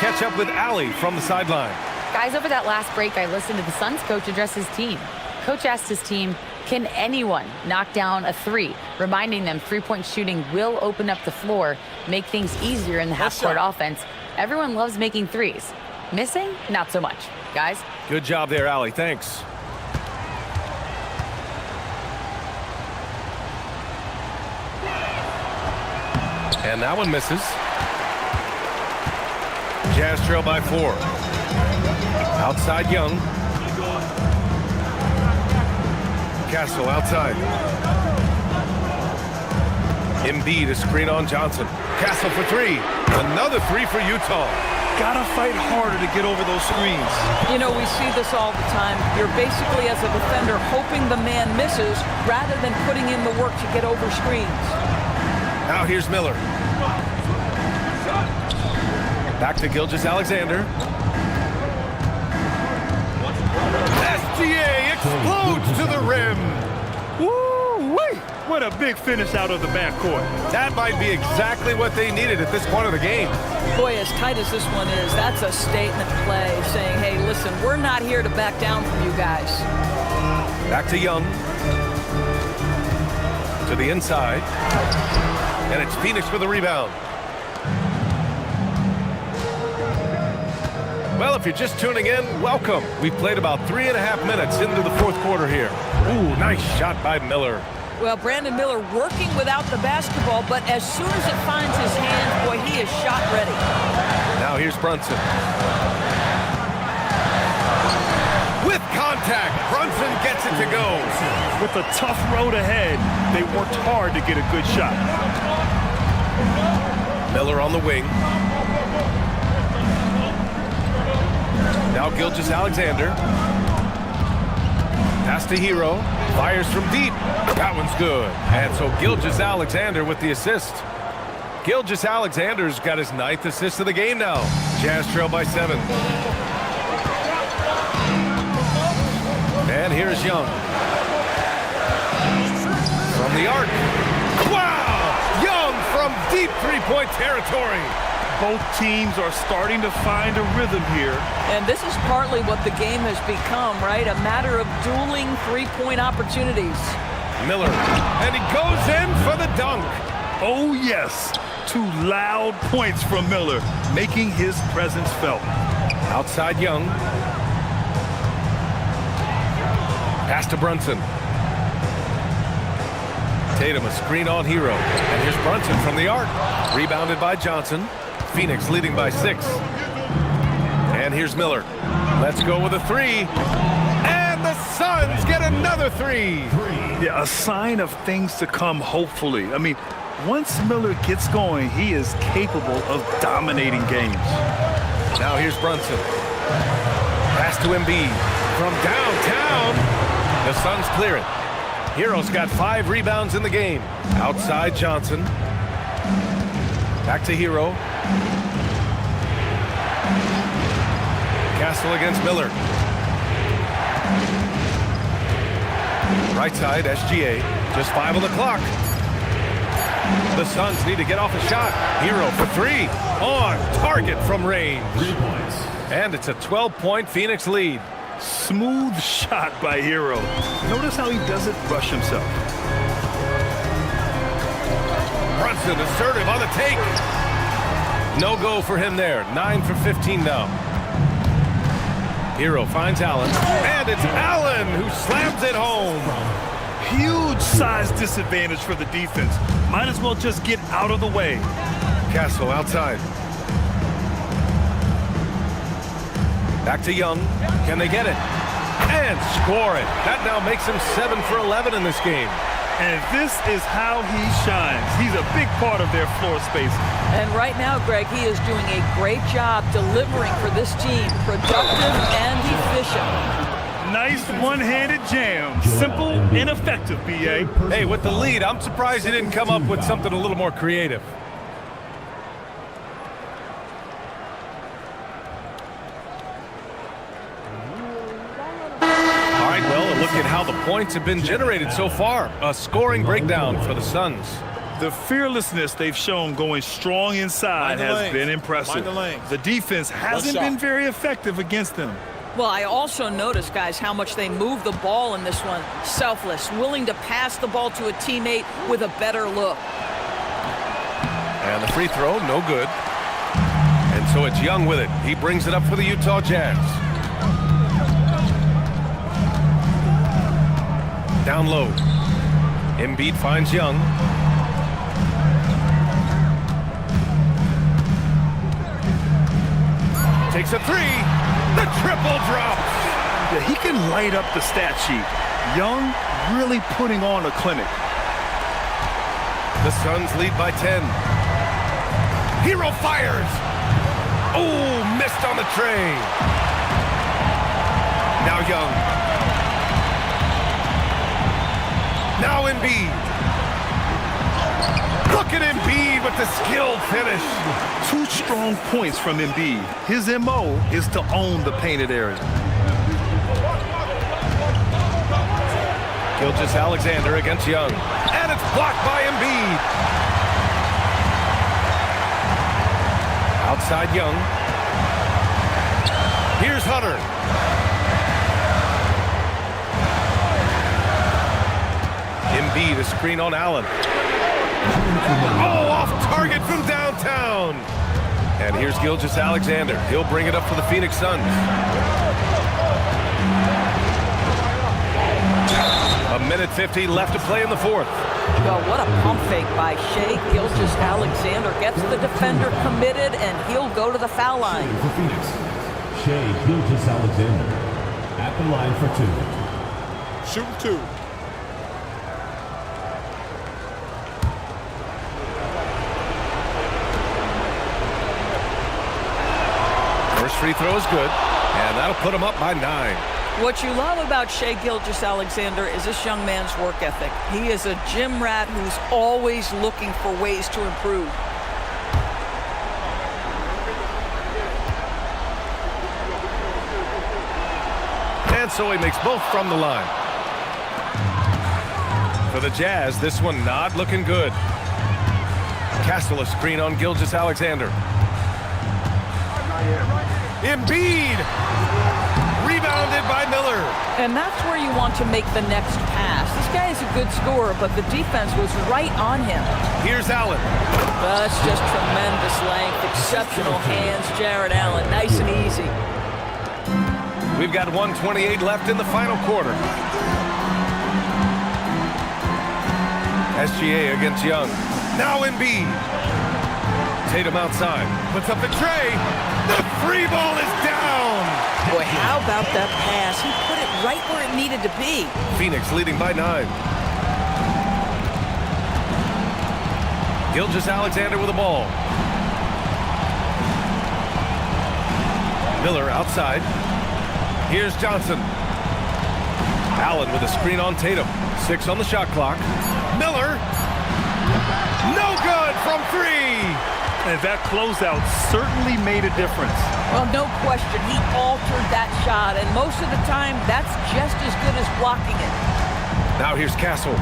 catch up with Allie from the sideline. Guys, over that last break, I listened to the Suns coach address his team. Coach asked his team, can anyone knock down a three? Reminding them three-point shooting will open up the floor, make things easier in the half-court offense. Everyone loves making threes. Missing? Not so much. Guys? Good job there, Allie. Thanks. And that one misses. Jazz trail by 4. Outside Young. Castle outside. Embiid a screen on Johnson. Castle for 3. Another 3 for Utah. Gotta fight harder to get over those screens. You know, we see this all the time. You're basically, as a defender, hoping the man misses rather than putting in the work to get over screens. Now here's Miller. Back to Gilgeous-Alexander. SGA explodes to the rim. Woo-wee! What a big finish out of the backcourt. That might be exactly what they needed at this point of the game. Boy, as tight as this one is, that's a statement play saying, hey, listen, we're not here to back down from you guys. Back to Young. To the inside. And it's Phoenix for the rebound. Well, if you're just tuning in, welcome. We've played about 3.5 minutes into the fourth quarter here. Ooh, nice shot by Miller. Well, Brandon Miller working without the basketball, but as soon as it finds his hands, boy, he is shot ready. Now here's Brunson. With contact, Brunson gets it to go. With a tough road ahead, they worked hard to get a good shot. Miller on the wing. Now Gilgeous-Alexander. Pass to Hero. Fires from deep. That one's good. And so Gilgeous-Alexander with the assist. Gilgeous-Alexander's got his 9th assist of the game now. Jazz trail by 7. And here's Young. From the arc. Wow! Young from deep three-point territory. Both teams are starting to find a rhythm here. And this is partly what the game has become, right? A matter of dueling three-point opportunities. Miller, and he goes in for the dunk. Oh, yes. 2 loud points from Miller, making his presence felt. Outside Young. Pass to Brunson. Tatum a screen on Hero. And here's Brunson from the arc. Rebounded by Johnson. Phoenix leading by 6. And here's Miller. Let's go with a 3. And the Suns get another 3. Yeah, a sign of things to come, hopefully. I mean, once Miller gets going, he is capable of dominating games. Now here's Brunson. Pass to Embiid. From downtown, the Suns clear it. Hero's got 5 rebounds in the game. Outside Johnson. Back to Hero. Castle against Miller. Right side, SGA. Just 5 on the clock. The Suns need to get off a shot. Hero for 3. On target from range. And it's a 12-point Phoenix lead. Smooth shot by Hero. Notice how he doesn't rush himself. Brunson assertive on the take. No go for him there. 9 for 15 now. Hero finds Allen. And it's Allen who slams it home. Huge size disadvantage for the defense. Might as well just get out of the way. Castle outside. Back to Young. Can they get it? And score it. That now makes him 7 for 11 in this game. And this is how he shines. He's a big part of their floor space. And right now, Greg, he is doing a great job delivering for this team. Productive and efficient. Nice one-handed jam. Simple and effective, B.A. Hey, with the lead, I'm surprised he didn't come up with something a little more creative. All right, well, a look at how the points have been generated so far. A scoring breakdown for the Suns. The fearlessness they've shown going strong inside has been impressive. Mind the lanes. The defense hasn't been very effective against them. Well, I also noticed, guys, how much they move the ball in this one. Selfless, willing to pass the ball to a teammate with a better look. And the free throw, no good. And so it's Young with it. He brings it up for the Utah Jazz. Down low. Embiid finds Young. Takes a three. The triple drops. Yeah, he can light up the stat sheet. Young really putting on a clinic. The Suns lead by 10. Hero fires. Oh, missed on the tray. Now Young. Now Embiid. Look at Embiid with the skilled finish. 2 strong points from Embiid. His MO is to own the painted area. Gilgeous-Alexander against Young. And it's blocked by Embiid. Outside Young. Here's Hunter. Embiid, a screen on Allen. Oh, off target from downtown. And here's Gilgeous-Alexander. He'll bring it up for the Phoenix Suns. A minute 50 left to play in the fourth. Well, what a pump fake by Shai Gilgeous-Alexander. Gets the defender committed, and he'll go to the foul line. For Phoenix, Shai Gilgeous-Alexander at the line for 2. Shooting 2. First free throw is good, and that'll put him up by 9. What you love about Shai Gilgeous-Alexander is this young man's work ethic. He is a gym rat who's always looking for ways to improve. And so he makes both from the line. For the Jazz, this one not looking good. Castle a screen on Gilgeous-Alexander. Embiid! Rebounded by Miller. And that's where you want to make the next pass. This guy is a good scorer, but the defense was right on him. Here's Allen. That's just tremendous length, exceptional hands, Jared Allen. Nice and easy. We've got 1:28 left in the final quarter. SGA against Young. Now Embiid. Tatum outside. Puts up the tray. The free ball is down. Boy, how about that pass? He put it right where it needed to be. Phoenix leading by 9. Gilgeous-Alexander with the ball. Miller outside. Here's Johnson. Allen with a screen on Tatum. 6 on the shot clock. Miller. No good from 3. And that closeout certainly made a difference. Well, no question, he altered that shot, and most of the time, that's just as good as blocking it. Now here's Castle.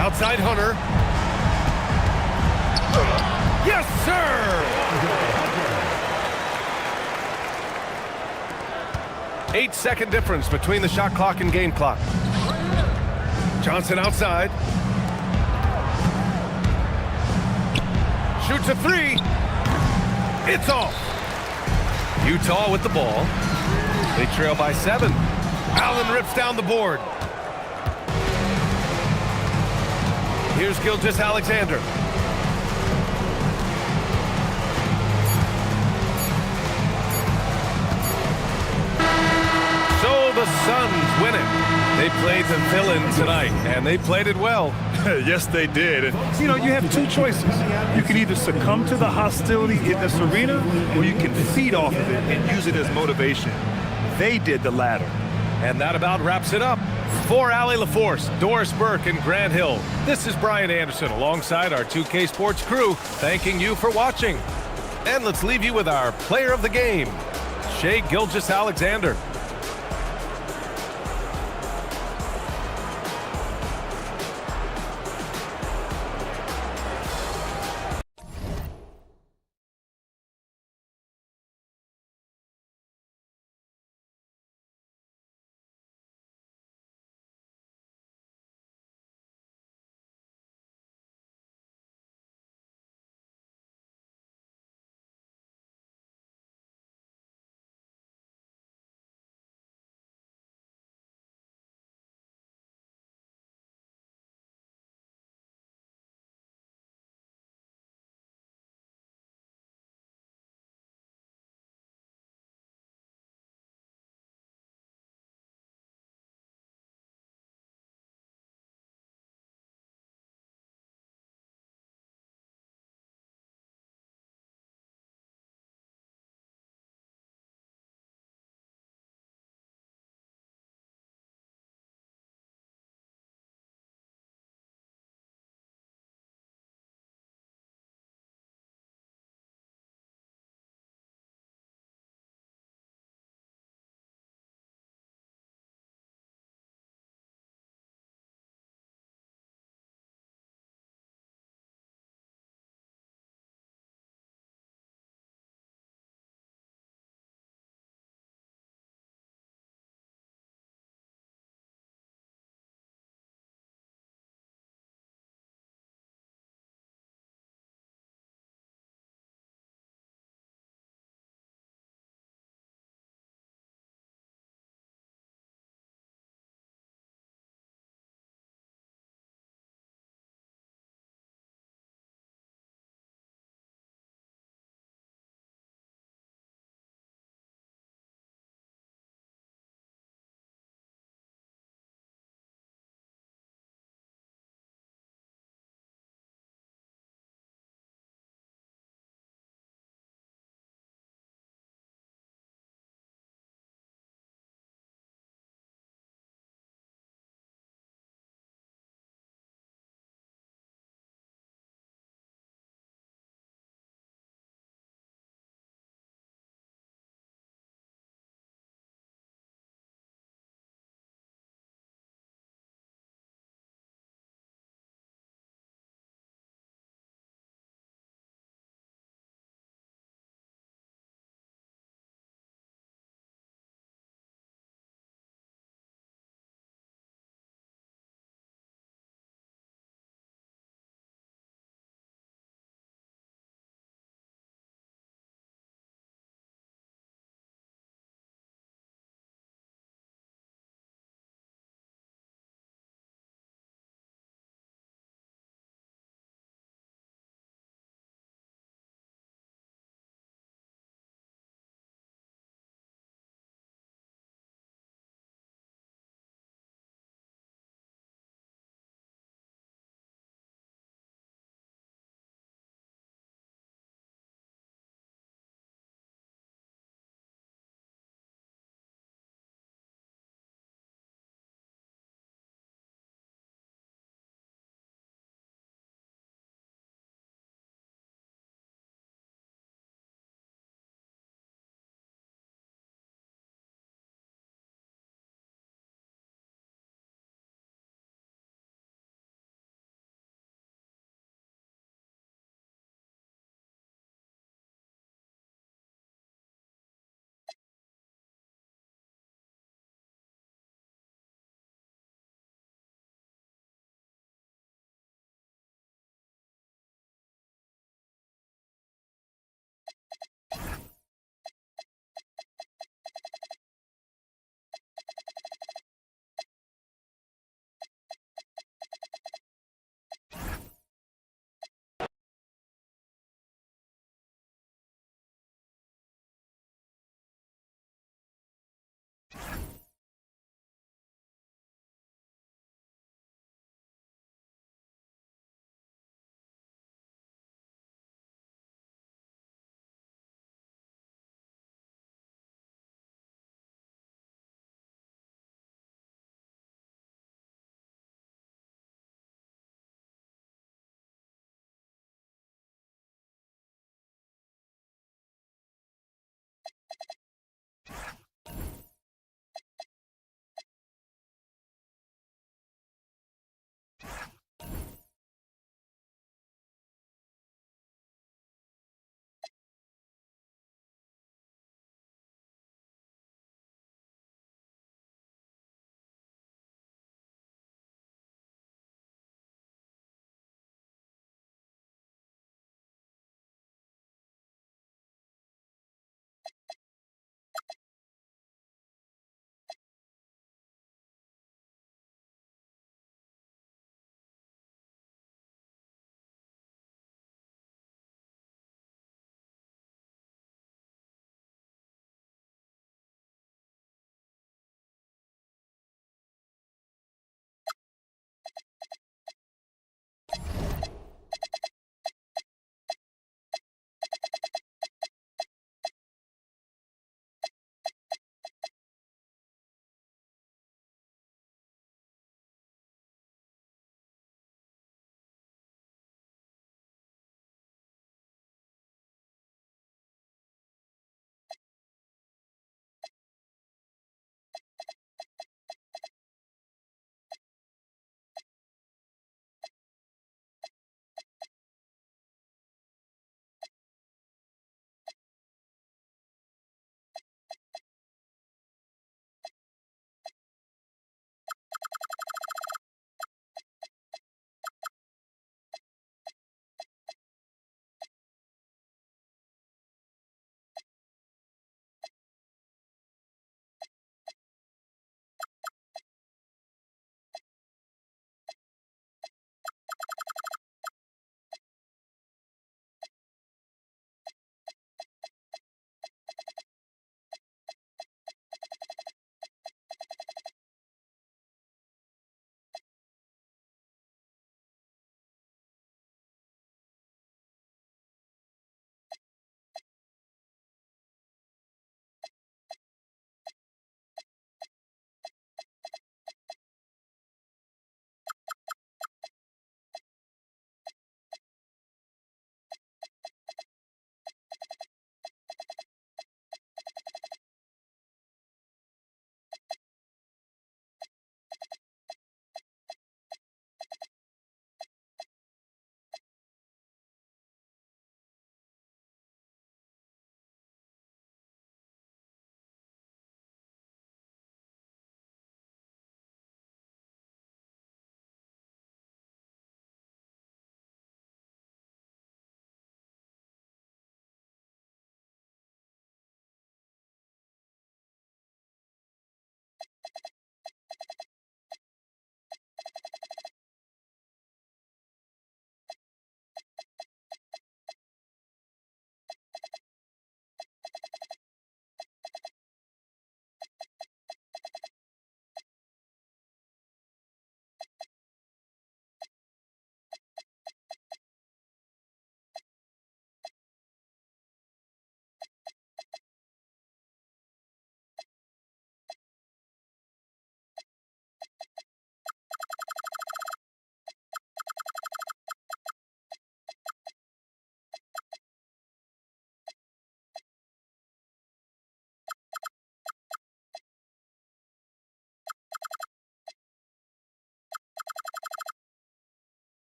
Outside Hunter. Yes, sir! 8-second difference between the shot clock and game clock. Johnson outside. Shoots a 3. It's off. Utah with the ball. They trail by 7. Allen rips down the board. Here's Gilgeous-Alexander. So the Suns win it. They played the villain tonight, and they played it well. Yes, they did. And, you know, you have 2 choices. You can either succumb to the hostility in this arena, or you can feed off of it and use it as motivation. They did the latter. And that about wraps it up. For Allie LaForce, Doris Burke, and Grant Hill, this is Brian Anderson alongside our 2K Sports crew, thanking you for watching. And let's leave you with our player of the game, Shai Gilgeous-Alexander.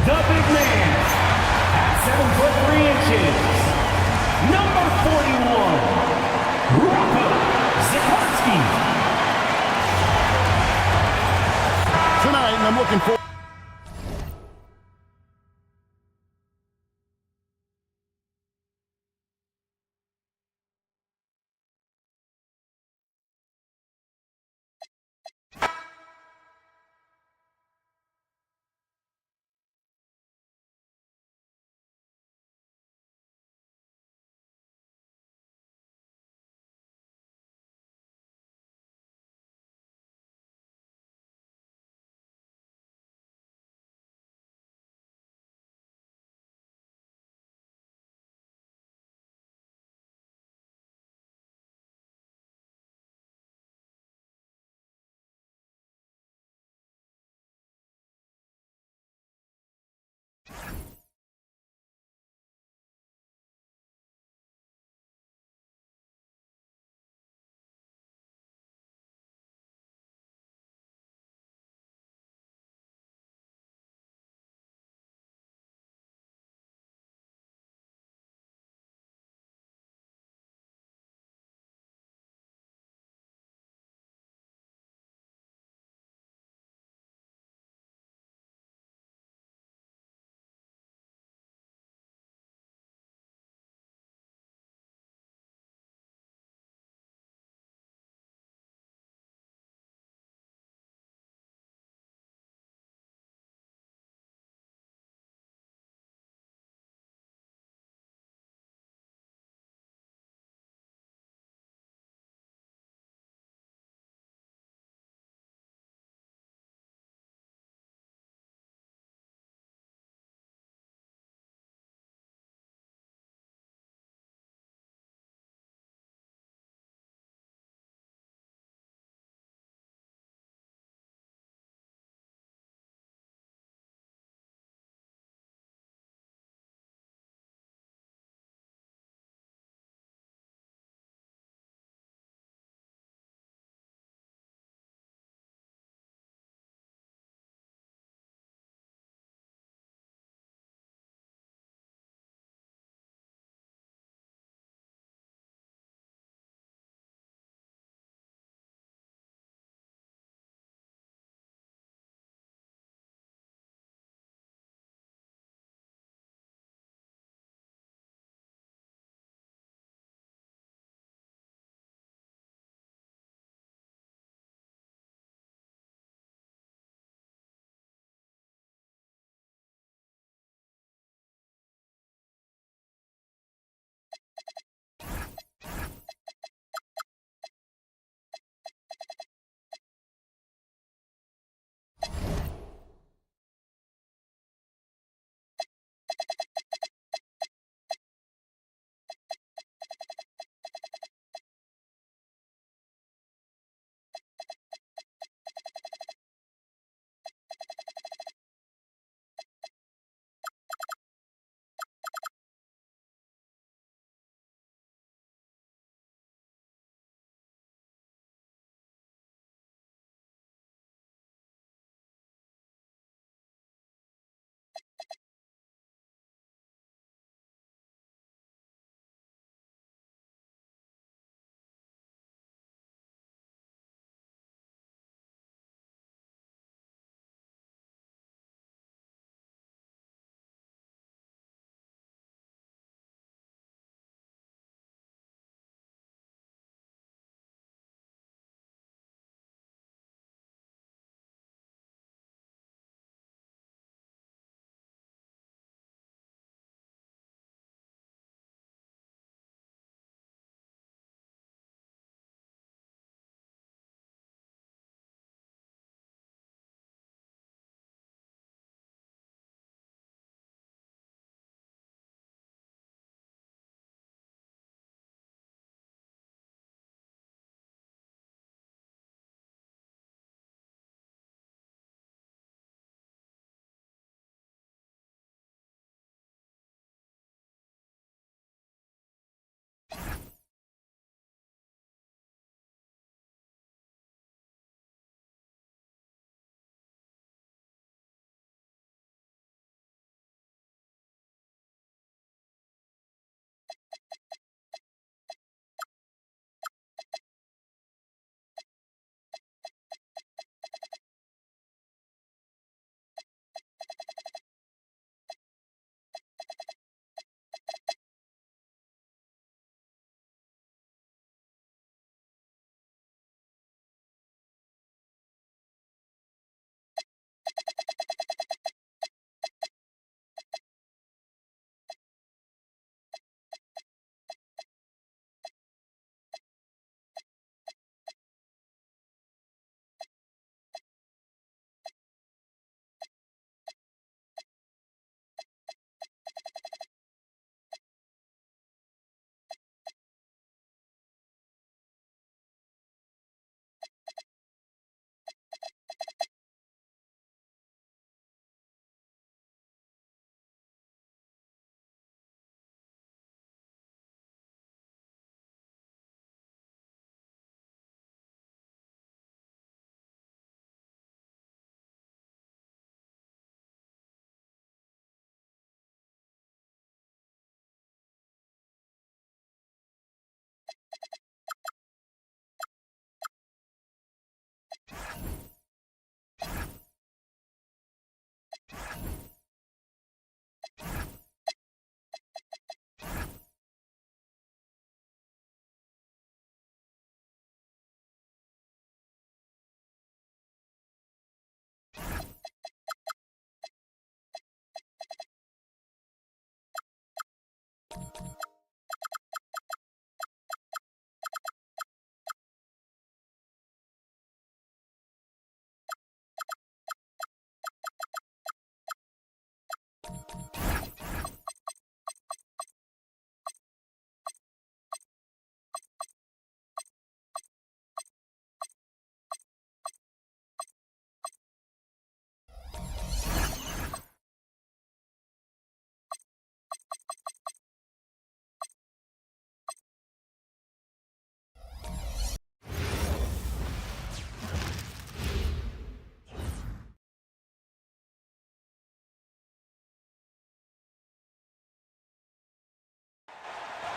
the big man, at 7 foot 3 inches, number 41, Rocco Zikarsky. Tonight, I'm looking for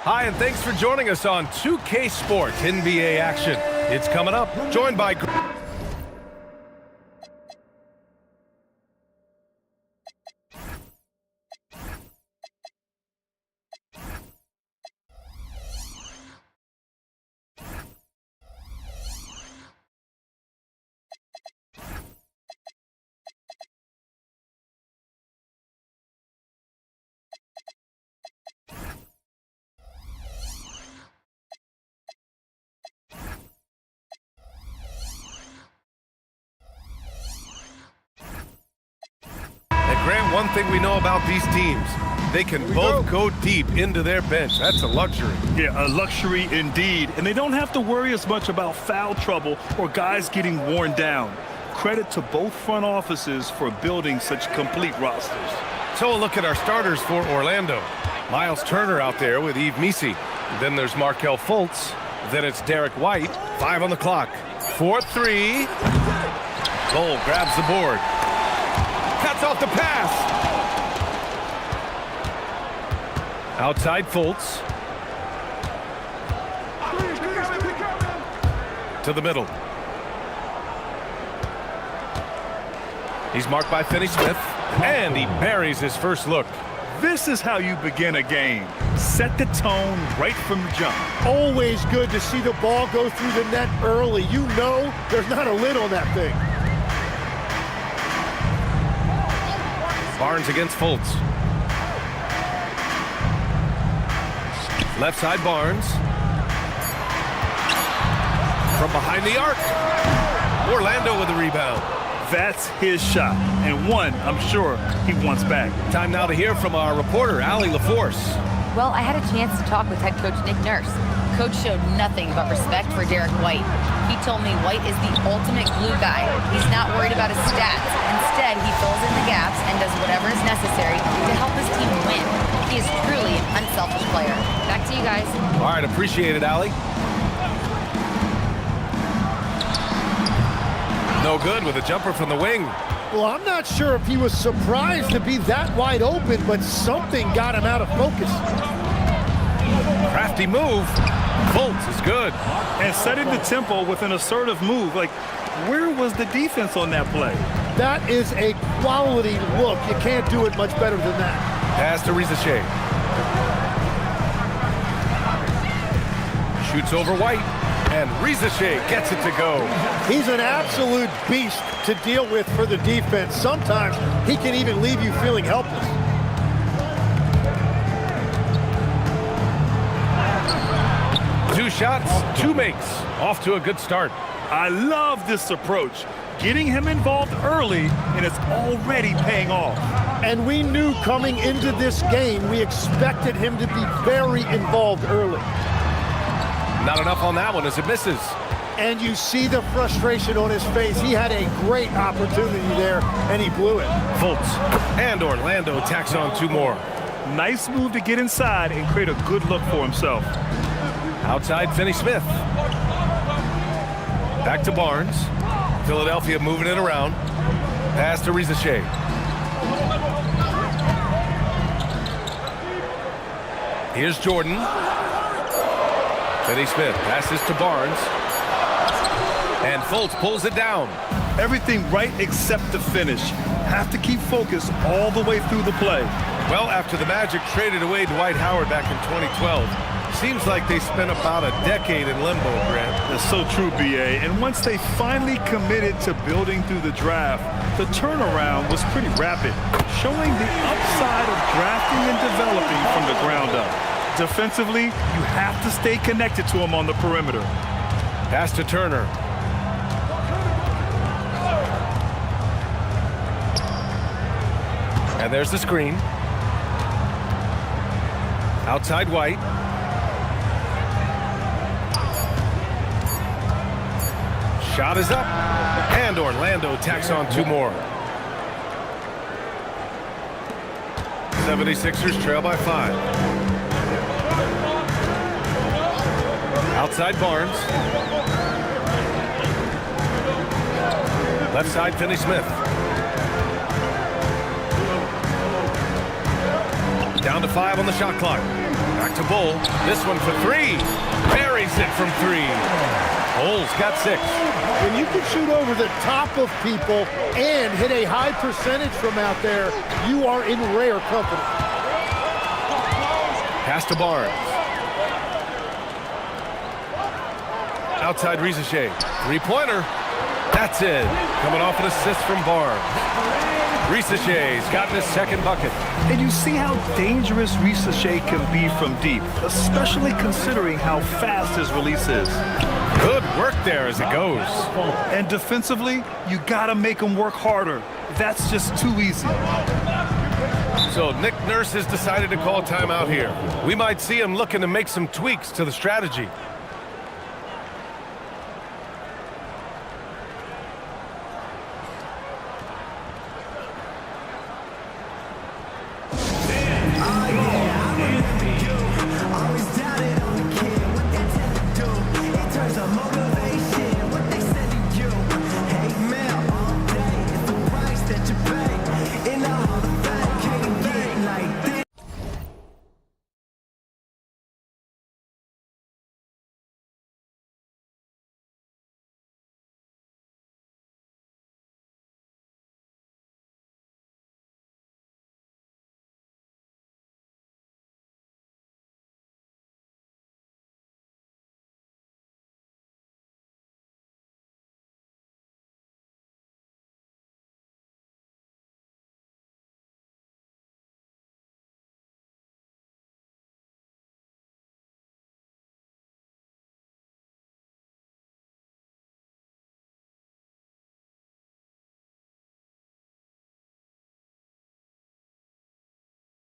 Hi, and thanks for joining us on 2K Sports NBA action. It's coming up, joined by... Grant, one thing we know about these teams, they can both go deep into their bench. That's a luxury. Yeah, a luxury indeed. And they don't have to worry as much about foul trouble or guys getting worn down. Credit to both front offices for building such complete rosters. So a look at our starters for Orlando. Miles Turner out there with Yves Missi. Then there's Markelle Fultz. Then it's Derek White. 5 on the clock. 4-3. Cole grabs the board. Cuts off the pass. Outside Fultz. To the middle. He's marked by Finney-Smith. And he buries his first look. This is how you begin a game. Set the tone right from the jump. Always good to see the ball go through the net early. You know there's not a lid on that thing. Barnes against Fultz. Left side Barnes. From behind the arc. Orlando with the rebound. That's his shot, and one I'm sure he wants back. Time now to hear from our reporter, Allie LaForce. Well, I had a chance to talk with head coach Nick Nurse. Coach showed nothing but respect for Derek White. He told me White is the ultimate glue guy. He's not worried about his stats. Instead, he fills in the gaps and does whatever is necessary to help his team win. He is truly an unselfish player. Back to you guys. All right, appreciate it, Allie. No good with a jumper from the wing. Well, I'm not sure if he was surprised to be that wide open, but something got him out of focus. Crafty move. Fultz is good. And setting the tempo with an assertive move. Like, where was the defense on that play? That is a quality look. You can't do it much better than that. Pass to Rizachet. Shoots over White. And Rizachet gets it to go. He's an absolute beast to deal with for the defense. Sometimes he can even leave you feeling helpless. Two shots, two makes. Off to a good start. I love this approach. Getting him involved early, and it's already paying off. And we knew coming into this game, we expected him to be very involved early. Not enough on that one as it misses. And you see the frustration on his face. He had a great opportunity there, and he blew it. Fultz and Orlando tacks on two more. Nice move to get inside and create a good look for himself. Outside Finney-Smith. Back to Barnes. Philadelphia moving it around. Pass to Rizachet. Here's Jordan. Finney-Smith passes to Barnes. And Fultz pulls it down. Everything right except the finish. have to keep focused all the way through the play. Well, after the Magic traded away Dwight Howard back in 2012, seems like they spent about a decade in limbo, Grant. That's so true, B.A. And once they finally committed to building through the draft, the turnaround was pretty rapid, showing the upside of drafting and developing from the ground up. Defensively, you have to stay connected to him on the perimeter. Pass to Turner. And there's the screen. Outside White. Shot is up. And Orlando tacks on 2 more. 76ers trail by 5. Outside Barnes. Left side Finney-Smith. Down to 5 on the shot clock. Back to Bull. This one for 3. Buries it from 3. Bull's got 6. When you can shoot over the top of people and hit a high percentage from out there, you are in rare company. Pass to Barnes. Outside Rizachet. 3-pointer. That's it. Coming off an assist from Barnes. Rizachet's gotten his 2nd bucket. And you see how dangerous Rizachet can be from deep, especially considering how fast his release is. Good work there as it goes. And defensively, you gotta make him work harder. That's just too easy. So Nick Nurse has decided to call timeout here. We might see him looking to make some tweaks to the strategy.